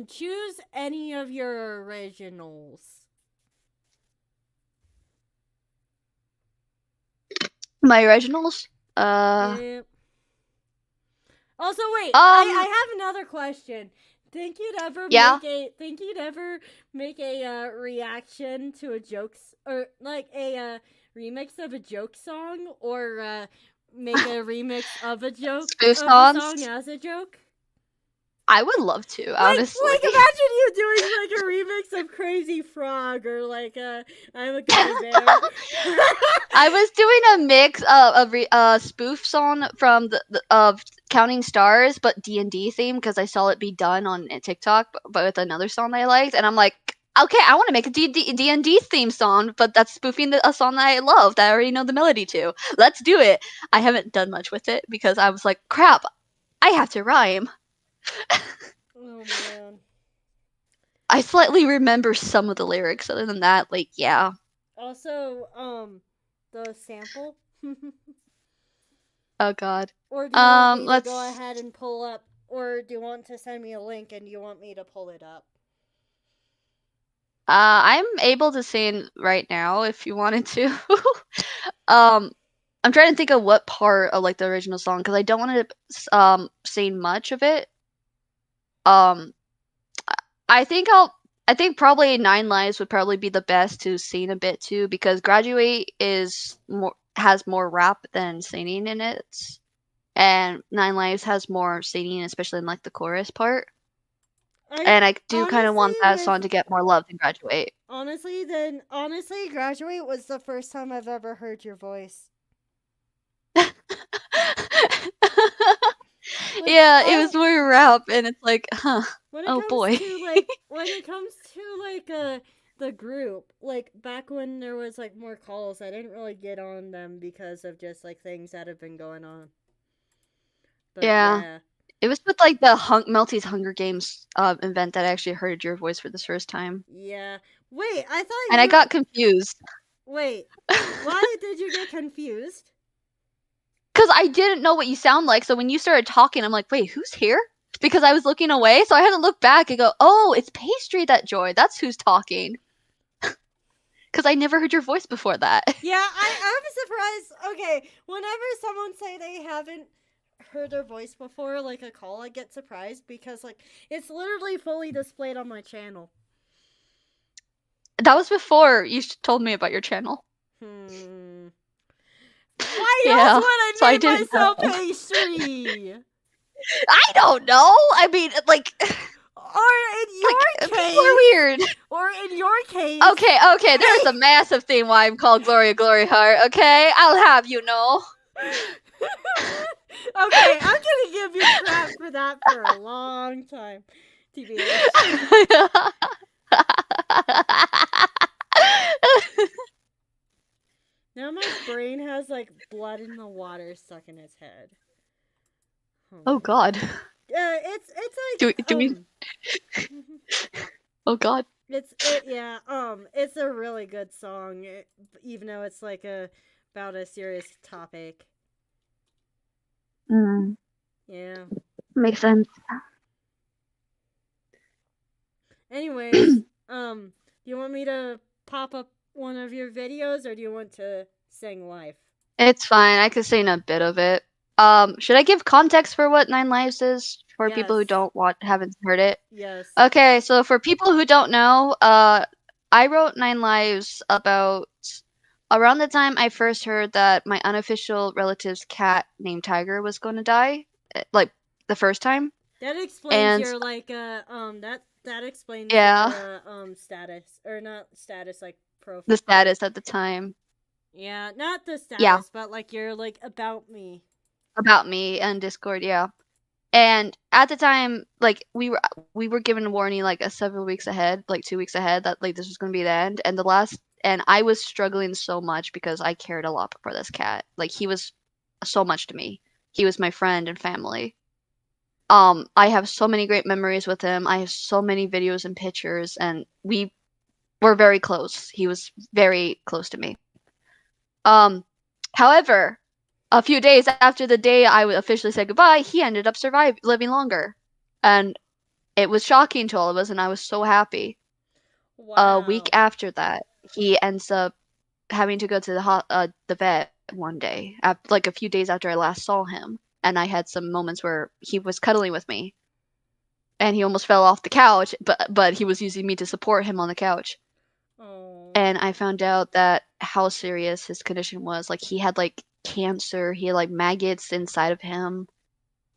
Choose any of your originals. My originals? Yeah. Also, wait. I have another question. Think you'd ever make a reaction to a jokes or like a remix of a joke song, or make a remix of a joke Spoof of songs? a song as a joke? I would love to, honestly. Like imagine you doing like a remix of Crazy Frog or like I'm a Gummy Bear. I was doing a mix of a spoof song from of Counting Stars, but D&D theme because I saw it be done on TikTok, but with another song that I liked, and I'm like, okay, I want to make a D&D theme song, but that's spoofing a song that I love that I already know the melody to. Let's do it. I haven't done much with it because I was like, crap, I have to rhyme. Oh man. I slightly remember some of the lyrics. Other than that, like, yeah. Also, the sample. Oh god. Or do you want me to go ahead and pull up, or do you want to send me a link and you want me to pull it up? I'm able to sing right now if you wanted to. I'm trying to think of what part of like the original song because I don't want to sing much of it. I think probably 9 Lives would probably be the best to sing a bit too because Graduate has more rap than singing in it, and 9 Lives has more singing, especially in like the chorus part. And I do kind of want that song to get more love than Graduate. Honestly, Graduate was the first time I've ever heard your voice. Yeah, it was more rap, and it's like, huh. Oh boy. When it comes to like the group, like back when there was like more calls, I didn't really get on them because of just like things that have been going on. But, yeah. It was with like the Melty's Hunger Games event that I actually heard your voice for the first time. Yeah. Wait, I thought And I got confused. Wait, why did you get confused? Because I didn't know what you sound like, so when you started talking, I'm like, wait, who's here? Because I was looking away, so I had to look back and go, oh, it's Pastry that joined. That's who's talking. Because I never heard your voice before that. Yeah, I was surprised. Okay, whenever someone say they haven't heard their voice before, like a call, I get surprised because like it's literally fully displayed on my channel. That was before you told me about your channel. Why Yeah, else would I so I name didn't myself know. Pastry? I don't know. I mean, like, Or in your people case, are weird. or in your case, Okay, there's a massive thing why I'm called Gloria Glory Heart, okay? I'll have you know. Okay, I'm gonna give you crap for that for a long time. TBH. Now my brain has like blood in the water stuck in its head. Oh god. It's like Do we Oh god. It's a really good song, even though it's like about a serious topic. Yeah. Makes sense. Anyways, do you want me to pop up one of your videos, or do you want to sing live? It's fine. I could sing a bit of it. Should I give context for what Nine Lives is for people who Yes. haven't heard it? Yes. Okay, so for people who don't know, I wrote Nine Lives about around the time I first heard that my unofficial relative's cat named Tiger was going to die, like the first time. That explains And your like that explains yeah, your status, or not status, like profile. the status at the time. Yeah, not the status, Yeah. but like your like about me. About me and Discord, yeah. And at the time, like we were given a warning like several weeks ahead, like 2 weeks ahead, that like this was going to be the end. And I was struggling so much because I cared a lot for this cat. Like he was so much to me. He was my friend and family. I have so many great memories with him. I have so many videos and pictures, and we were very close. He was very close to me. However, a few days after the day I would officially say goodbye, he ended up living longer. And it was shocking to all of us, and I was so happy. Wow. A week after that, he ends up having to go to the vet one day, like a few days after I last saw him. And I had some moments where he was cuddling with me, and he almost fell off the couch, but he was using me to support him on the couch. Oh. And I found out that how serious his condition was. Like he had like cancer, he had like maggots inside of him.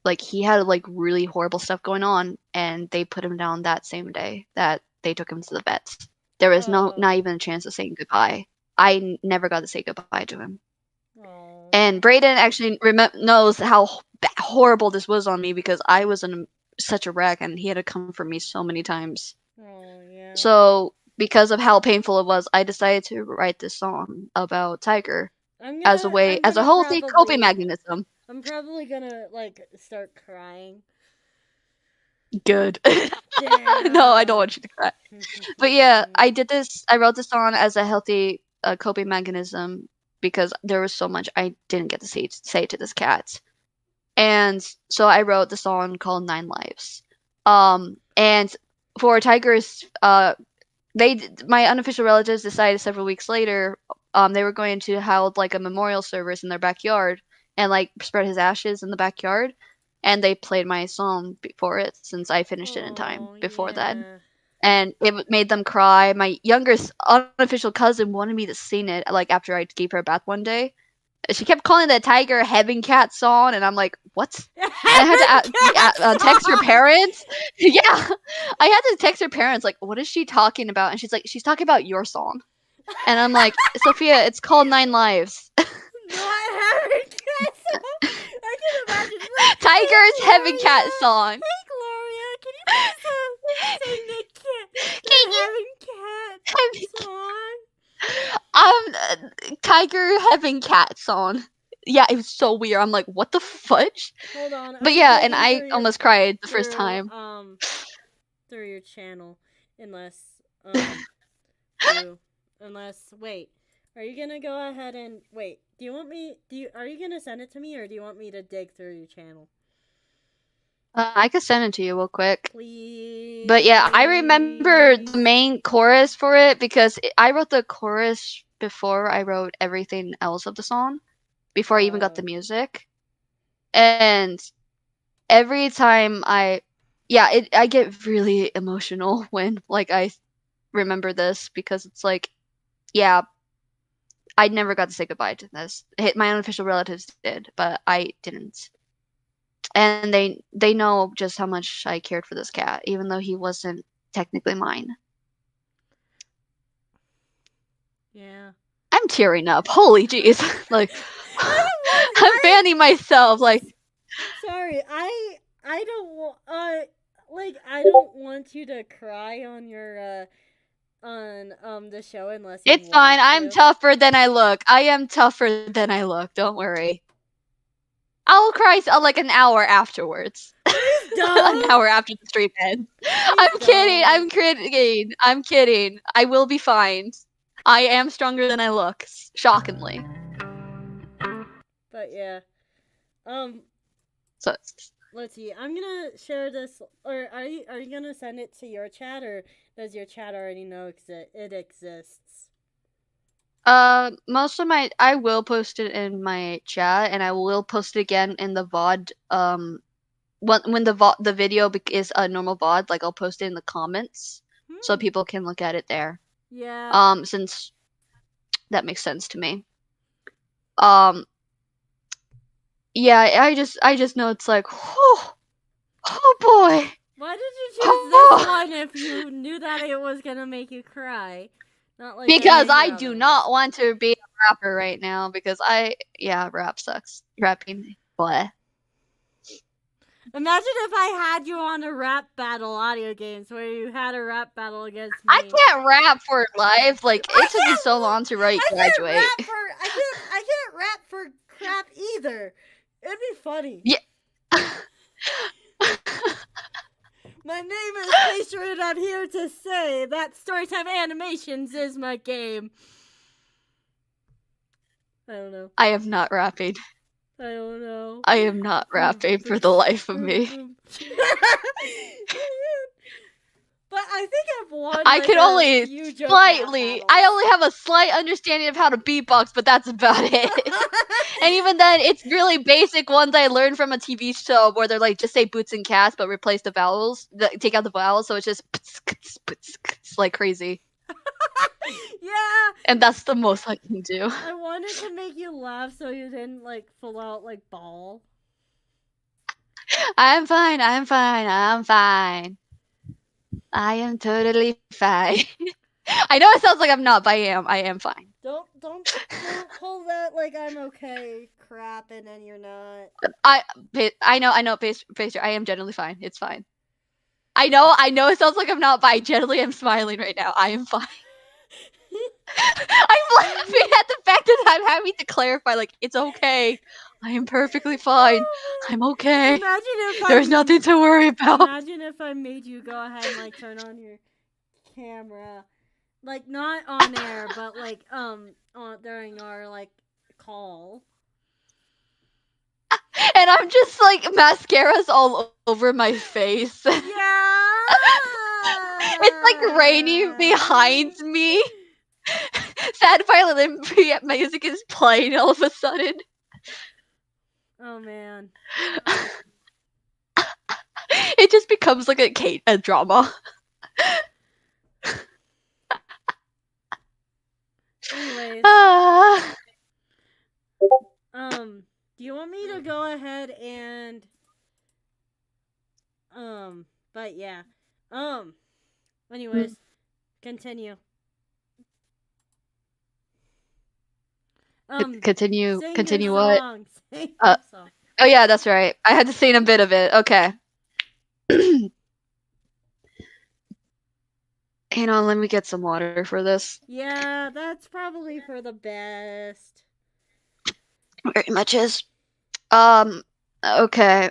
Like he had like really horrible stuff going on, and they put him down that same day that they took him to the vets. There was not even a chance of saying goodbye. I never got to say goodbye to him. Oh. And Brayden actually knows how horrible this was on me because I was in such a wreck, and he had to come for me so many times. Oh yeah. So because of how painful it was, I decided to write this song about Tiger as a healthy coping mechanism. I'm probably gonna like start crying. Good. No, I don't want you to cry. But yeah, I wrote this song as a healthy coping mechanism because there was so much I didn't get to say to this cat. And so I wrote the song called Nine Lives. And for Tiger's my unofficial relatives decided several weeks later they were going to hold like a memorial service in their backyard and like spread his ashes in the backyard, and they played my song for it since I finished it in time before that, and it made them cry. My youngest unofficial cousin wanted me to sing it like after I gave her a bath one day. She kept calling the Tiger Heaven Cat song, and I'm like, what? And I had to text her parents. Yeah, I had to text her parents, like, what is she talking about? And she's like, she's talking about your song. And I'm like, Sophia, it's called Nine Lives. Not Heaven Cat song. I can imagine. Like, Tiger's Heaven Cat song. Hey Gloria, can you please sing the Heaven Cat song? Tiger Heaven Cat song. Yeah, it was so weird. I'm like, what the fudge? Hold on. But yeah, and I almost cried the first time. Through your channel, unless wait, are you gonna go ahead and wait? Are you gonna send it to me, or do you want me to dig through your channel? I could send it to you real quick. Please. But yeah, I remember the main chorus for it because I wrote the chorus before I wrote everything else of the song, before I even got the music. And every time I get really emotional when like I remember this, because it's like, yeah, I never got to say goodbye to this. My unofficial relatives did, but I didn't. And they know just how much I cared for this cat, even though he wasn't technically mine. Yeah. I'm tearing up. Holy jeez. Like, I'm fanning myself. Like, sorry, I don't want like I don't want you to cry on your on the show unless you it's want fine. I'm to. tougher than I look. I am tougher than I look. Don't worry. I'll cry like an hour afterwards. Please An don't. hour after the stream ends. I'm kidding. don't. I'm kidding. I'm kidding. I will be fine. I am stronger than I look. Shockingly. But yeah. So Let's see. I'm gonna share this, or are you gonna send it to your chat, or does your chat already know it exists? most of I will post it in my chat, and I will post it again in the VOD. When the video is a normal VOD, like I'll post it in the comments so people can look at it there. Yeah. Since that makes sense to me. Yeah, I just know it's like, oh boy. Why did you choose this one if you knew that it was gonna make you cry? Not like because I other do ones. not want to be a rapper right now, because rap sucks. Rapping, boy. Imagine if I had you on a rap battle audio games where you had a rap battle against me. I can't rap for life. Like, it took me so long to write Graduate. I can't rap for crap either. It'd be funny. Yeah. My name is Pastry, and I'm here to say that Storytime Animations is my game. I don't know. I am not rapping. I don't know. I am not rapping for the life of me. But I think I've won. I can only slightly. I only have a slight understanding of how to beatbox, but that's about it. And even then, it's really basic ones I learned from a TV show where they're like, just say boots and cats, but replace the vowels, take out the vowels, so it's just like crazy. Yeah. And that's the most I can do. I wanted to make you laugh so you didn't like full out like bawl. I'm fine. I'm fine. I'm fine. I am totally fine. I know it sounds like I'm not, but I am fine. Don't pull that like I'm okay crap and then you're not. I know, Pastry, I am generally fine. It's fine. I know it sounds like I'm not, but I generally am smiling right now. I am fine. I'm laughing at the fact that I'm having to clarify, like, it's okay. I am perfectly fine. I'm okay. There's nothing to worry about. Imagine if I made you go ahead and like turn on your camera, like not on air, but like during our like call. And I'm just like, mascara's all over my face. Yeah. It's like raining behind me. Sad violin music is playing all of a sudden. Oh man. It just becomes like a drama. Anyways. Do you want me to go ahead and but yeah. Anyways, continue. Continue what? Sing your song. Oh yeah, that's right. I had to sing a bit of it. Okay. Hang on, let me get some water for this. Yeah, that's probably for the best. Very much is. Okay.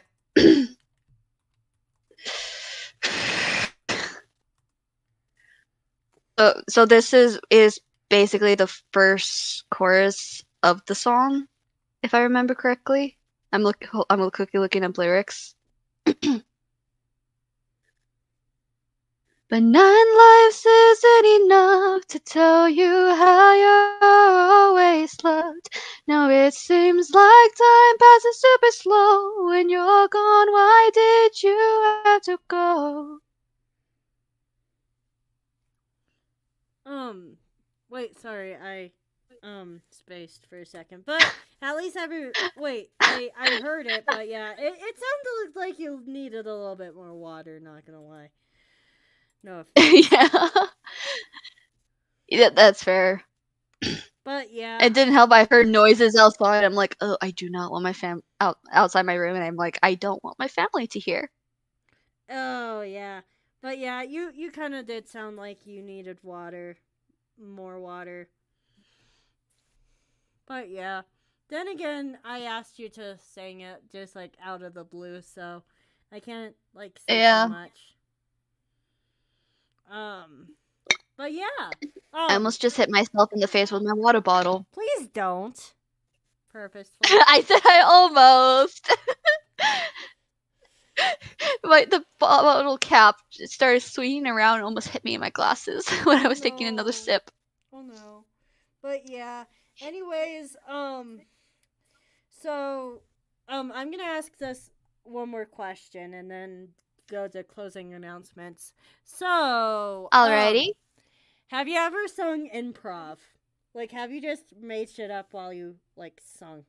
So this is basically the first chorus of the song, if I remember correctly. I'm quickly looking up lyrics. But 9 lives isn't enough to tell you how you're always loved. Now it seems like time passes super slow. When you're gone, why did you have to go? Wait, sorry, I spaced for a second. But at least I heard it, but yeah, it sounded like you needed a little bit more water, not gonna lie. No offense. Yeah. Yeah, that's fair. But yeah. It didn't help. I heard noises outside. I'm like, oh, I do not want my outside my room, and I'm like, I don't want my family to hear. Oh yeah. But yeah, you kind of did sound like you needed water, more water. But yeah. Then again, I asked you to sing it just like out of the blue, so I can't like say Yeah. too much. But yeah. I almost just hit myself in the face with my water bottle. Please don't. Purposefully. I said I almost. The bottle cap started swinging around and almost hit me in my glasses when I was taking another sip. Oh no. But yeah. Anyways, so I'm gonna ask this one more question and then go to closing announcements. So Alrighty. Have you ever sung improv? Like, have you just made shit up while you like sung?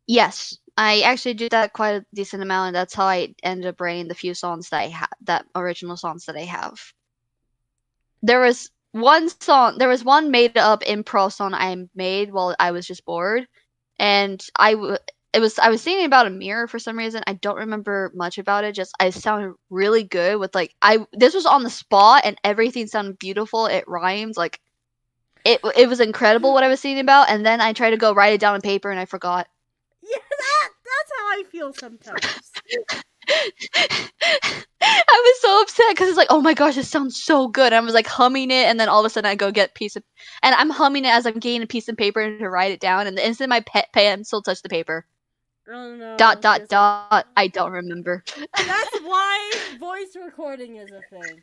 Yes, I actually do that quite a decent amount, and that's how I ended up writing the few songs that I have, that original songs that I have. There was one made up improv song I made while I was just bored, and I was singing about a mirror for some reason. I don't remember much about it. Just I sounded really good with this was on the spot and everything sounded beautiful. It rhymed like it was incredible what I was singing about, and then I tried to go write it down on paper and I forgot. Yeah, that's how I feel sometimes. I was so upset because it's like, oh my gosh, it sounds so good. I was like humming it, and then all of a sudden I go get and I'm humming it as I'm getting a piece of paper to write it down, and the instant my pencil touched the paper. Oh no. Dot. I don't remember. That's why voice recording is a thing.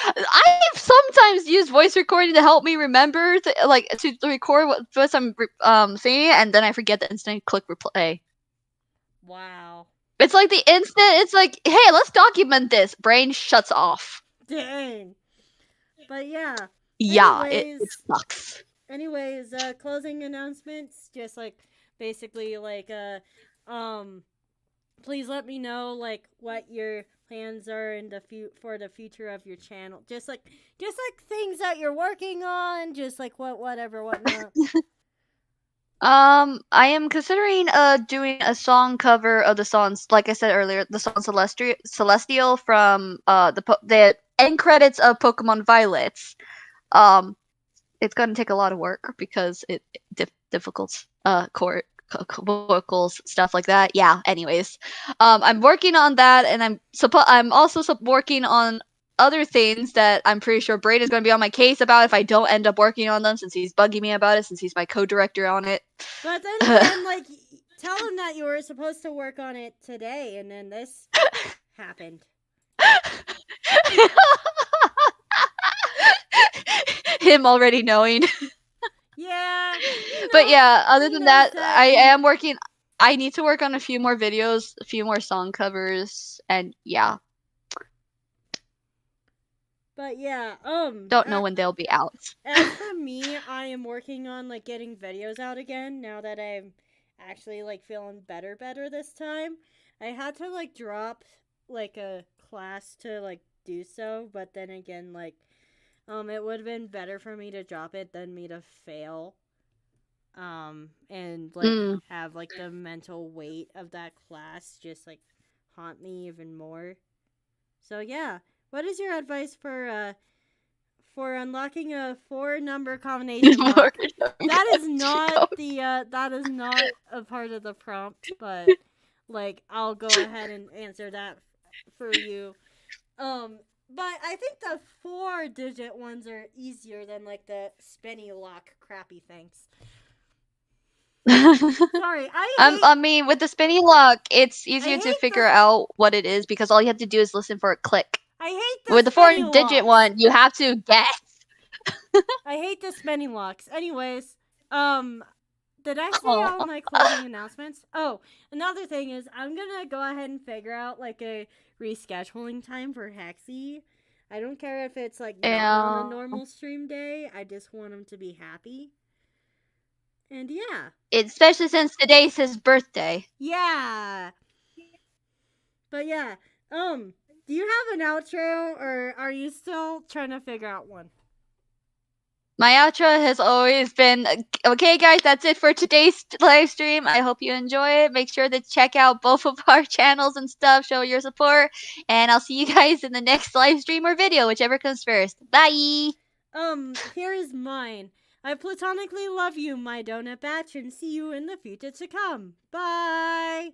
I've sometimes used voice recording to help me remember to record what I'm singing, and then I forget the instant click replay. Wow. It's like the instant. It's like, hey, let's document this. Brain shuts off. Dang. But yeah. Yeah, it sucks. Anyways, closing announcements. Just like basically like please let me know like what your plans are in for the future of your channel. Just like things that you're working on. Just like whatnot. I am considering doing a song cover of the songs, like I said earlier, the song Celestial from the end credits of Pokemon Violets. It's gonna take a lot of work because it difficult chord vocals, stuff like that. Yeah, anyways. I'm working on that, and I'm also working on other things that I'm pretty sure Braden is going to be on my case about if I don't end up working on them, since he's bugging me about it, since he's my co-director on it. But then again, like, tell him that you were supposed to work on it today, and then this happened. Him already knowing. Yeah. But yeah, other than that, I am working. I need to work on a few more videos, a few more song covers, and yeah. But yeah, don't know when they'll be out. As for me, I am working on like getting videos out again now that I'm actually like feeling better this time. I had to like drop like a class to like do so, but then again like it would have been better for me to drop it than me to fail. And like have like the mental weight of that class just like haunt me even more. So yeah. What is your advice for unlocking a 4-number combination lock? That is not that is not a part of the prompt, but like I'll go ahead and answer that for you. But I think the 4-digit ones are easier than like the spinny lock crappy things. Sorry, I mean, with the spinny lock, it's easier to figure out what it is because all you have to do is listen for a click. I hate this With the many 4-digit locks. one, you have to guess. I hate this many locks. Anyways, did I say Aw. all my closing announcements? Oh, another thing is I'm gonna go ahead and figure out like a rescheduling time for Hexy. I don't care if it's like not on a normal stream day. I just want him to be happy. And yeah. Especially since today's his birthday. Yeah. But yeah. Do you have an outro or are you still trying to figure out one? My outro has always been, okay guys, that's it for today's live stream. I hope you enjoy it. Make sure to check out both of our channels and stuff, show your support, and I'll see you guys in the next live stream or video, whichever comes first. Bye! Here is mine. I platonically love you, my donut batch, and see you in the future to come. Bye!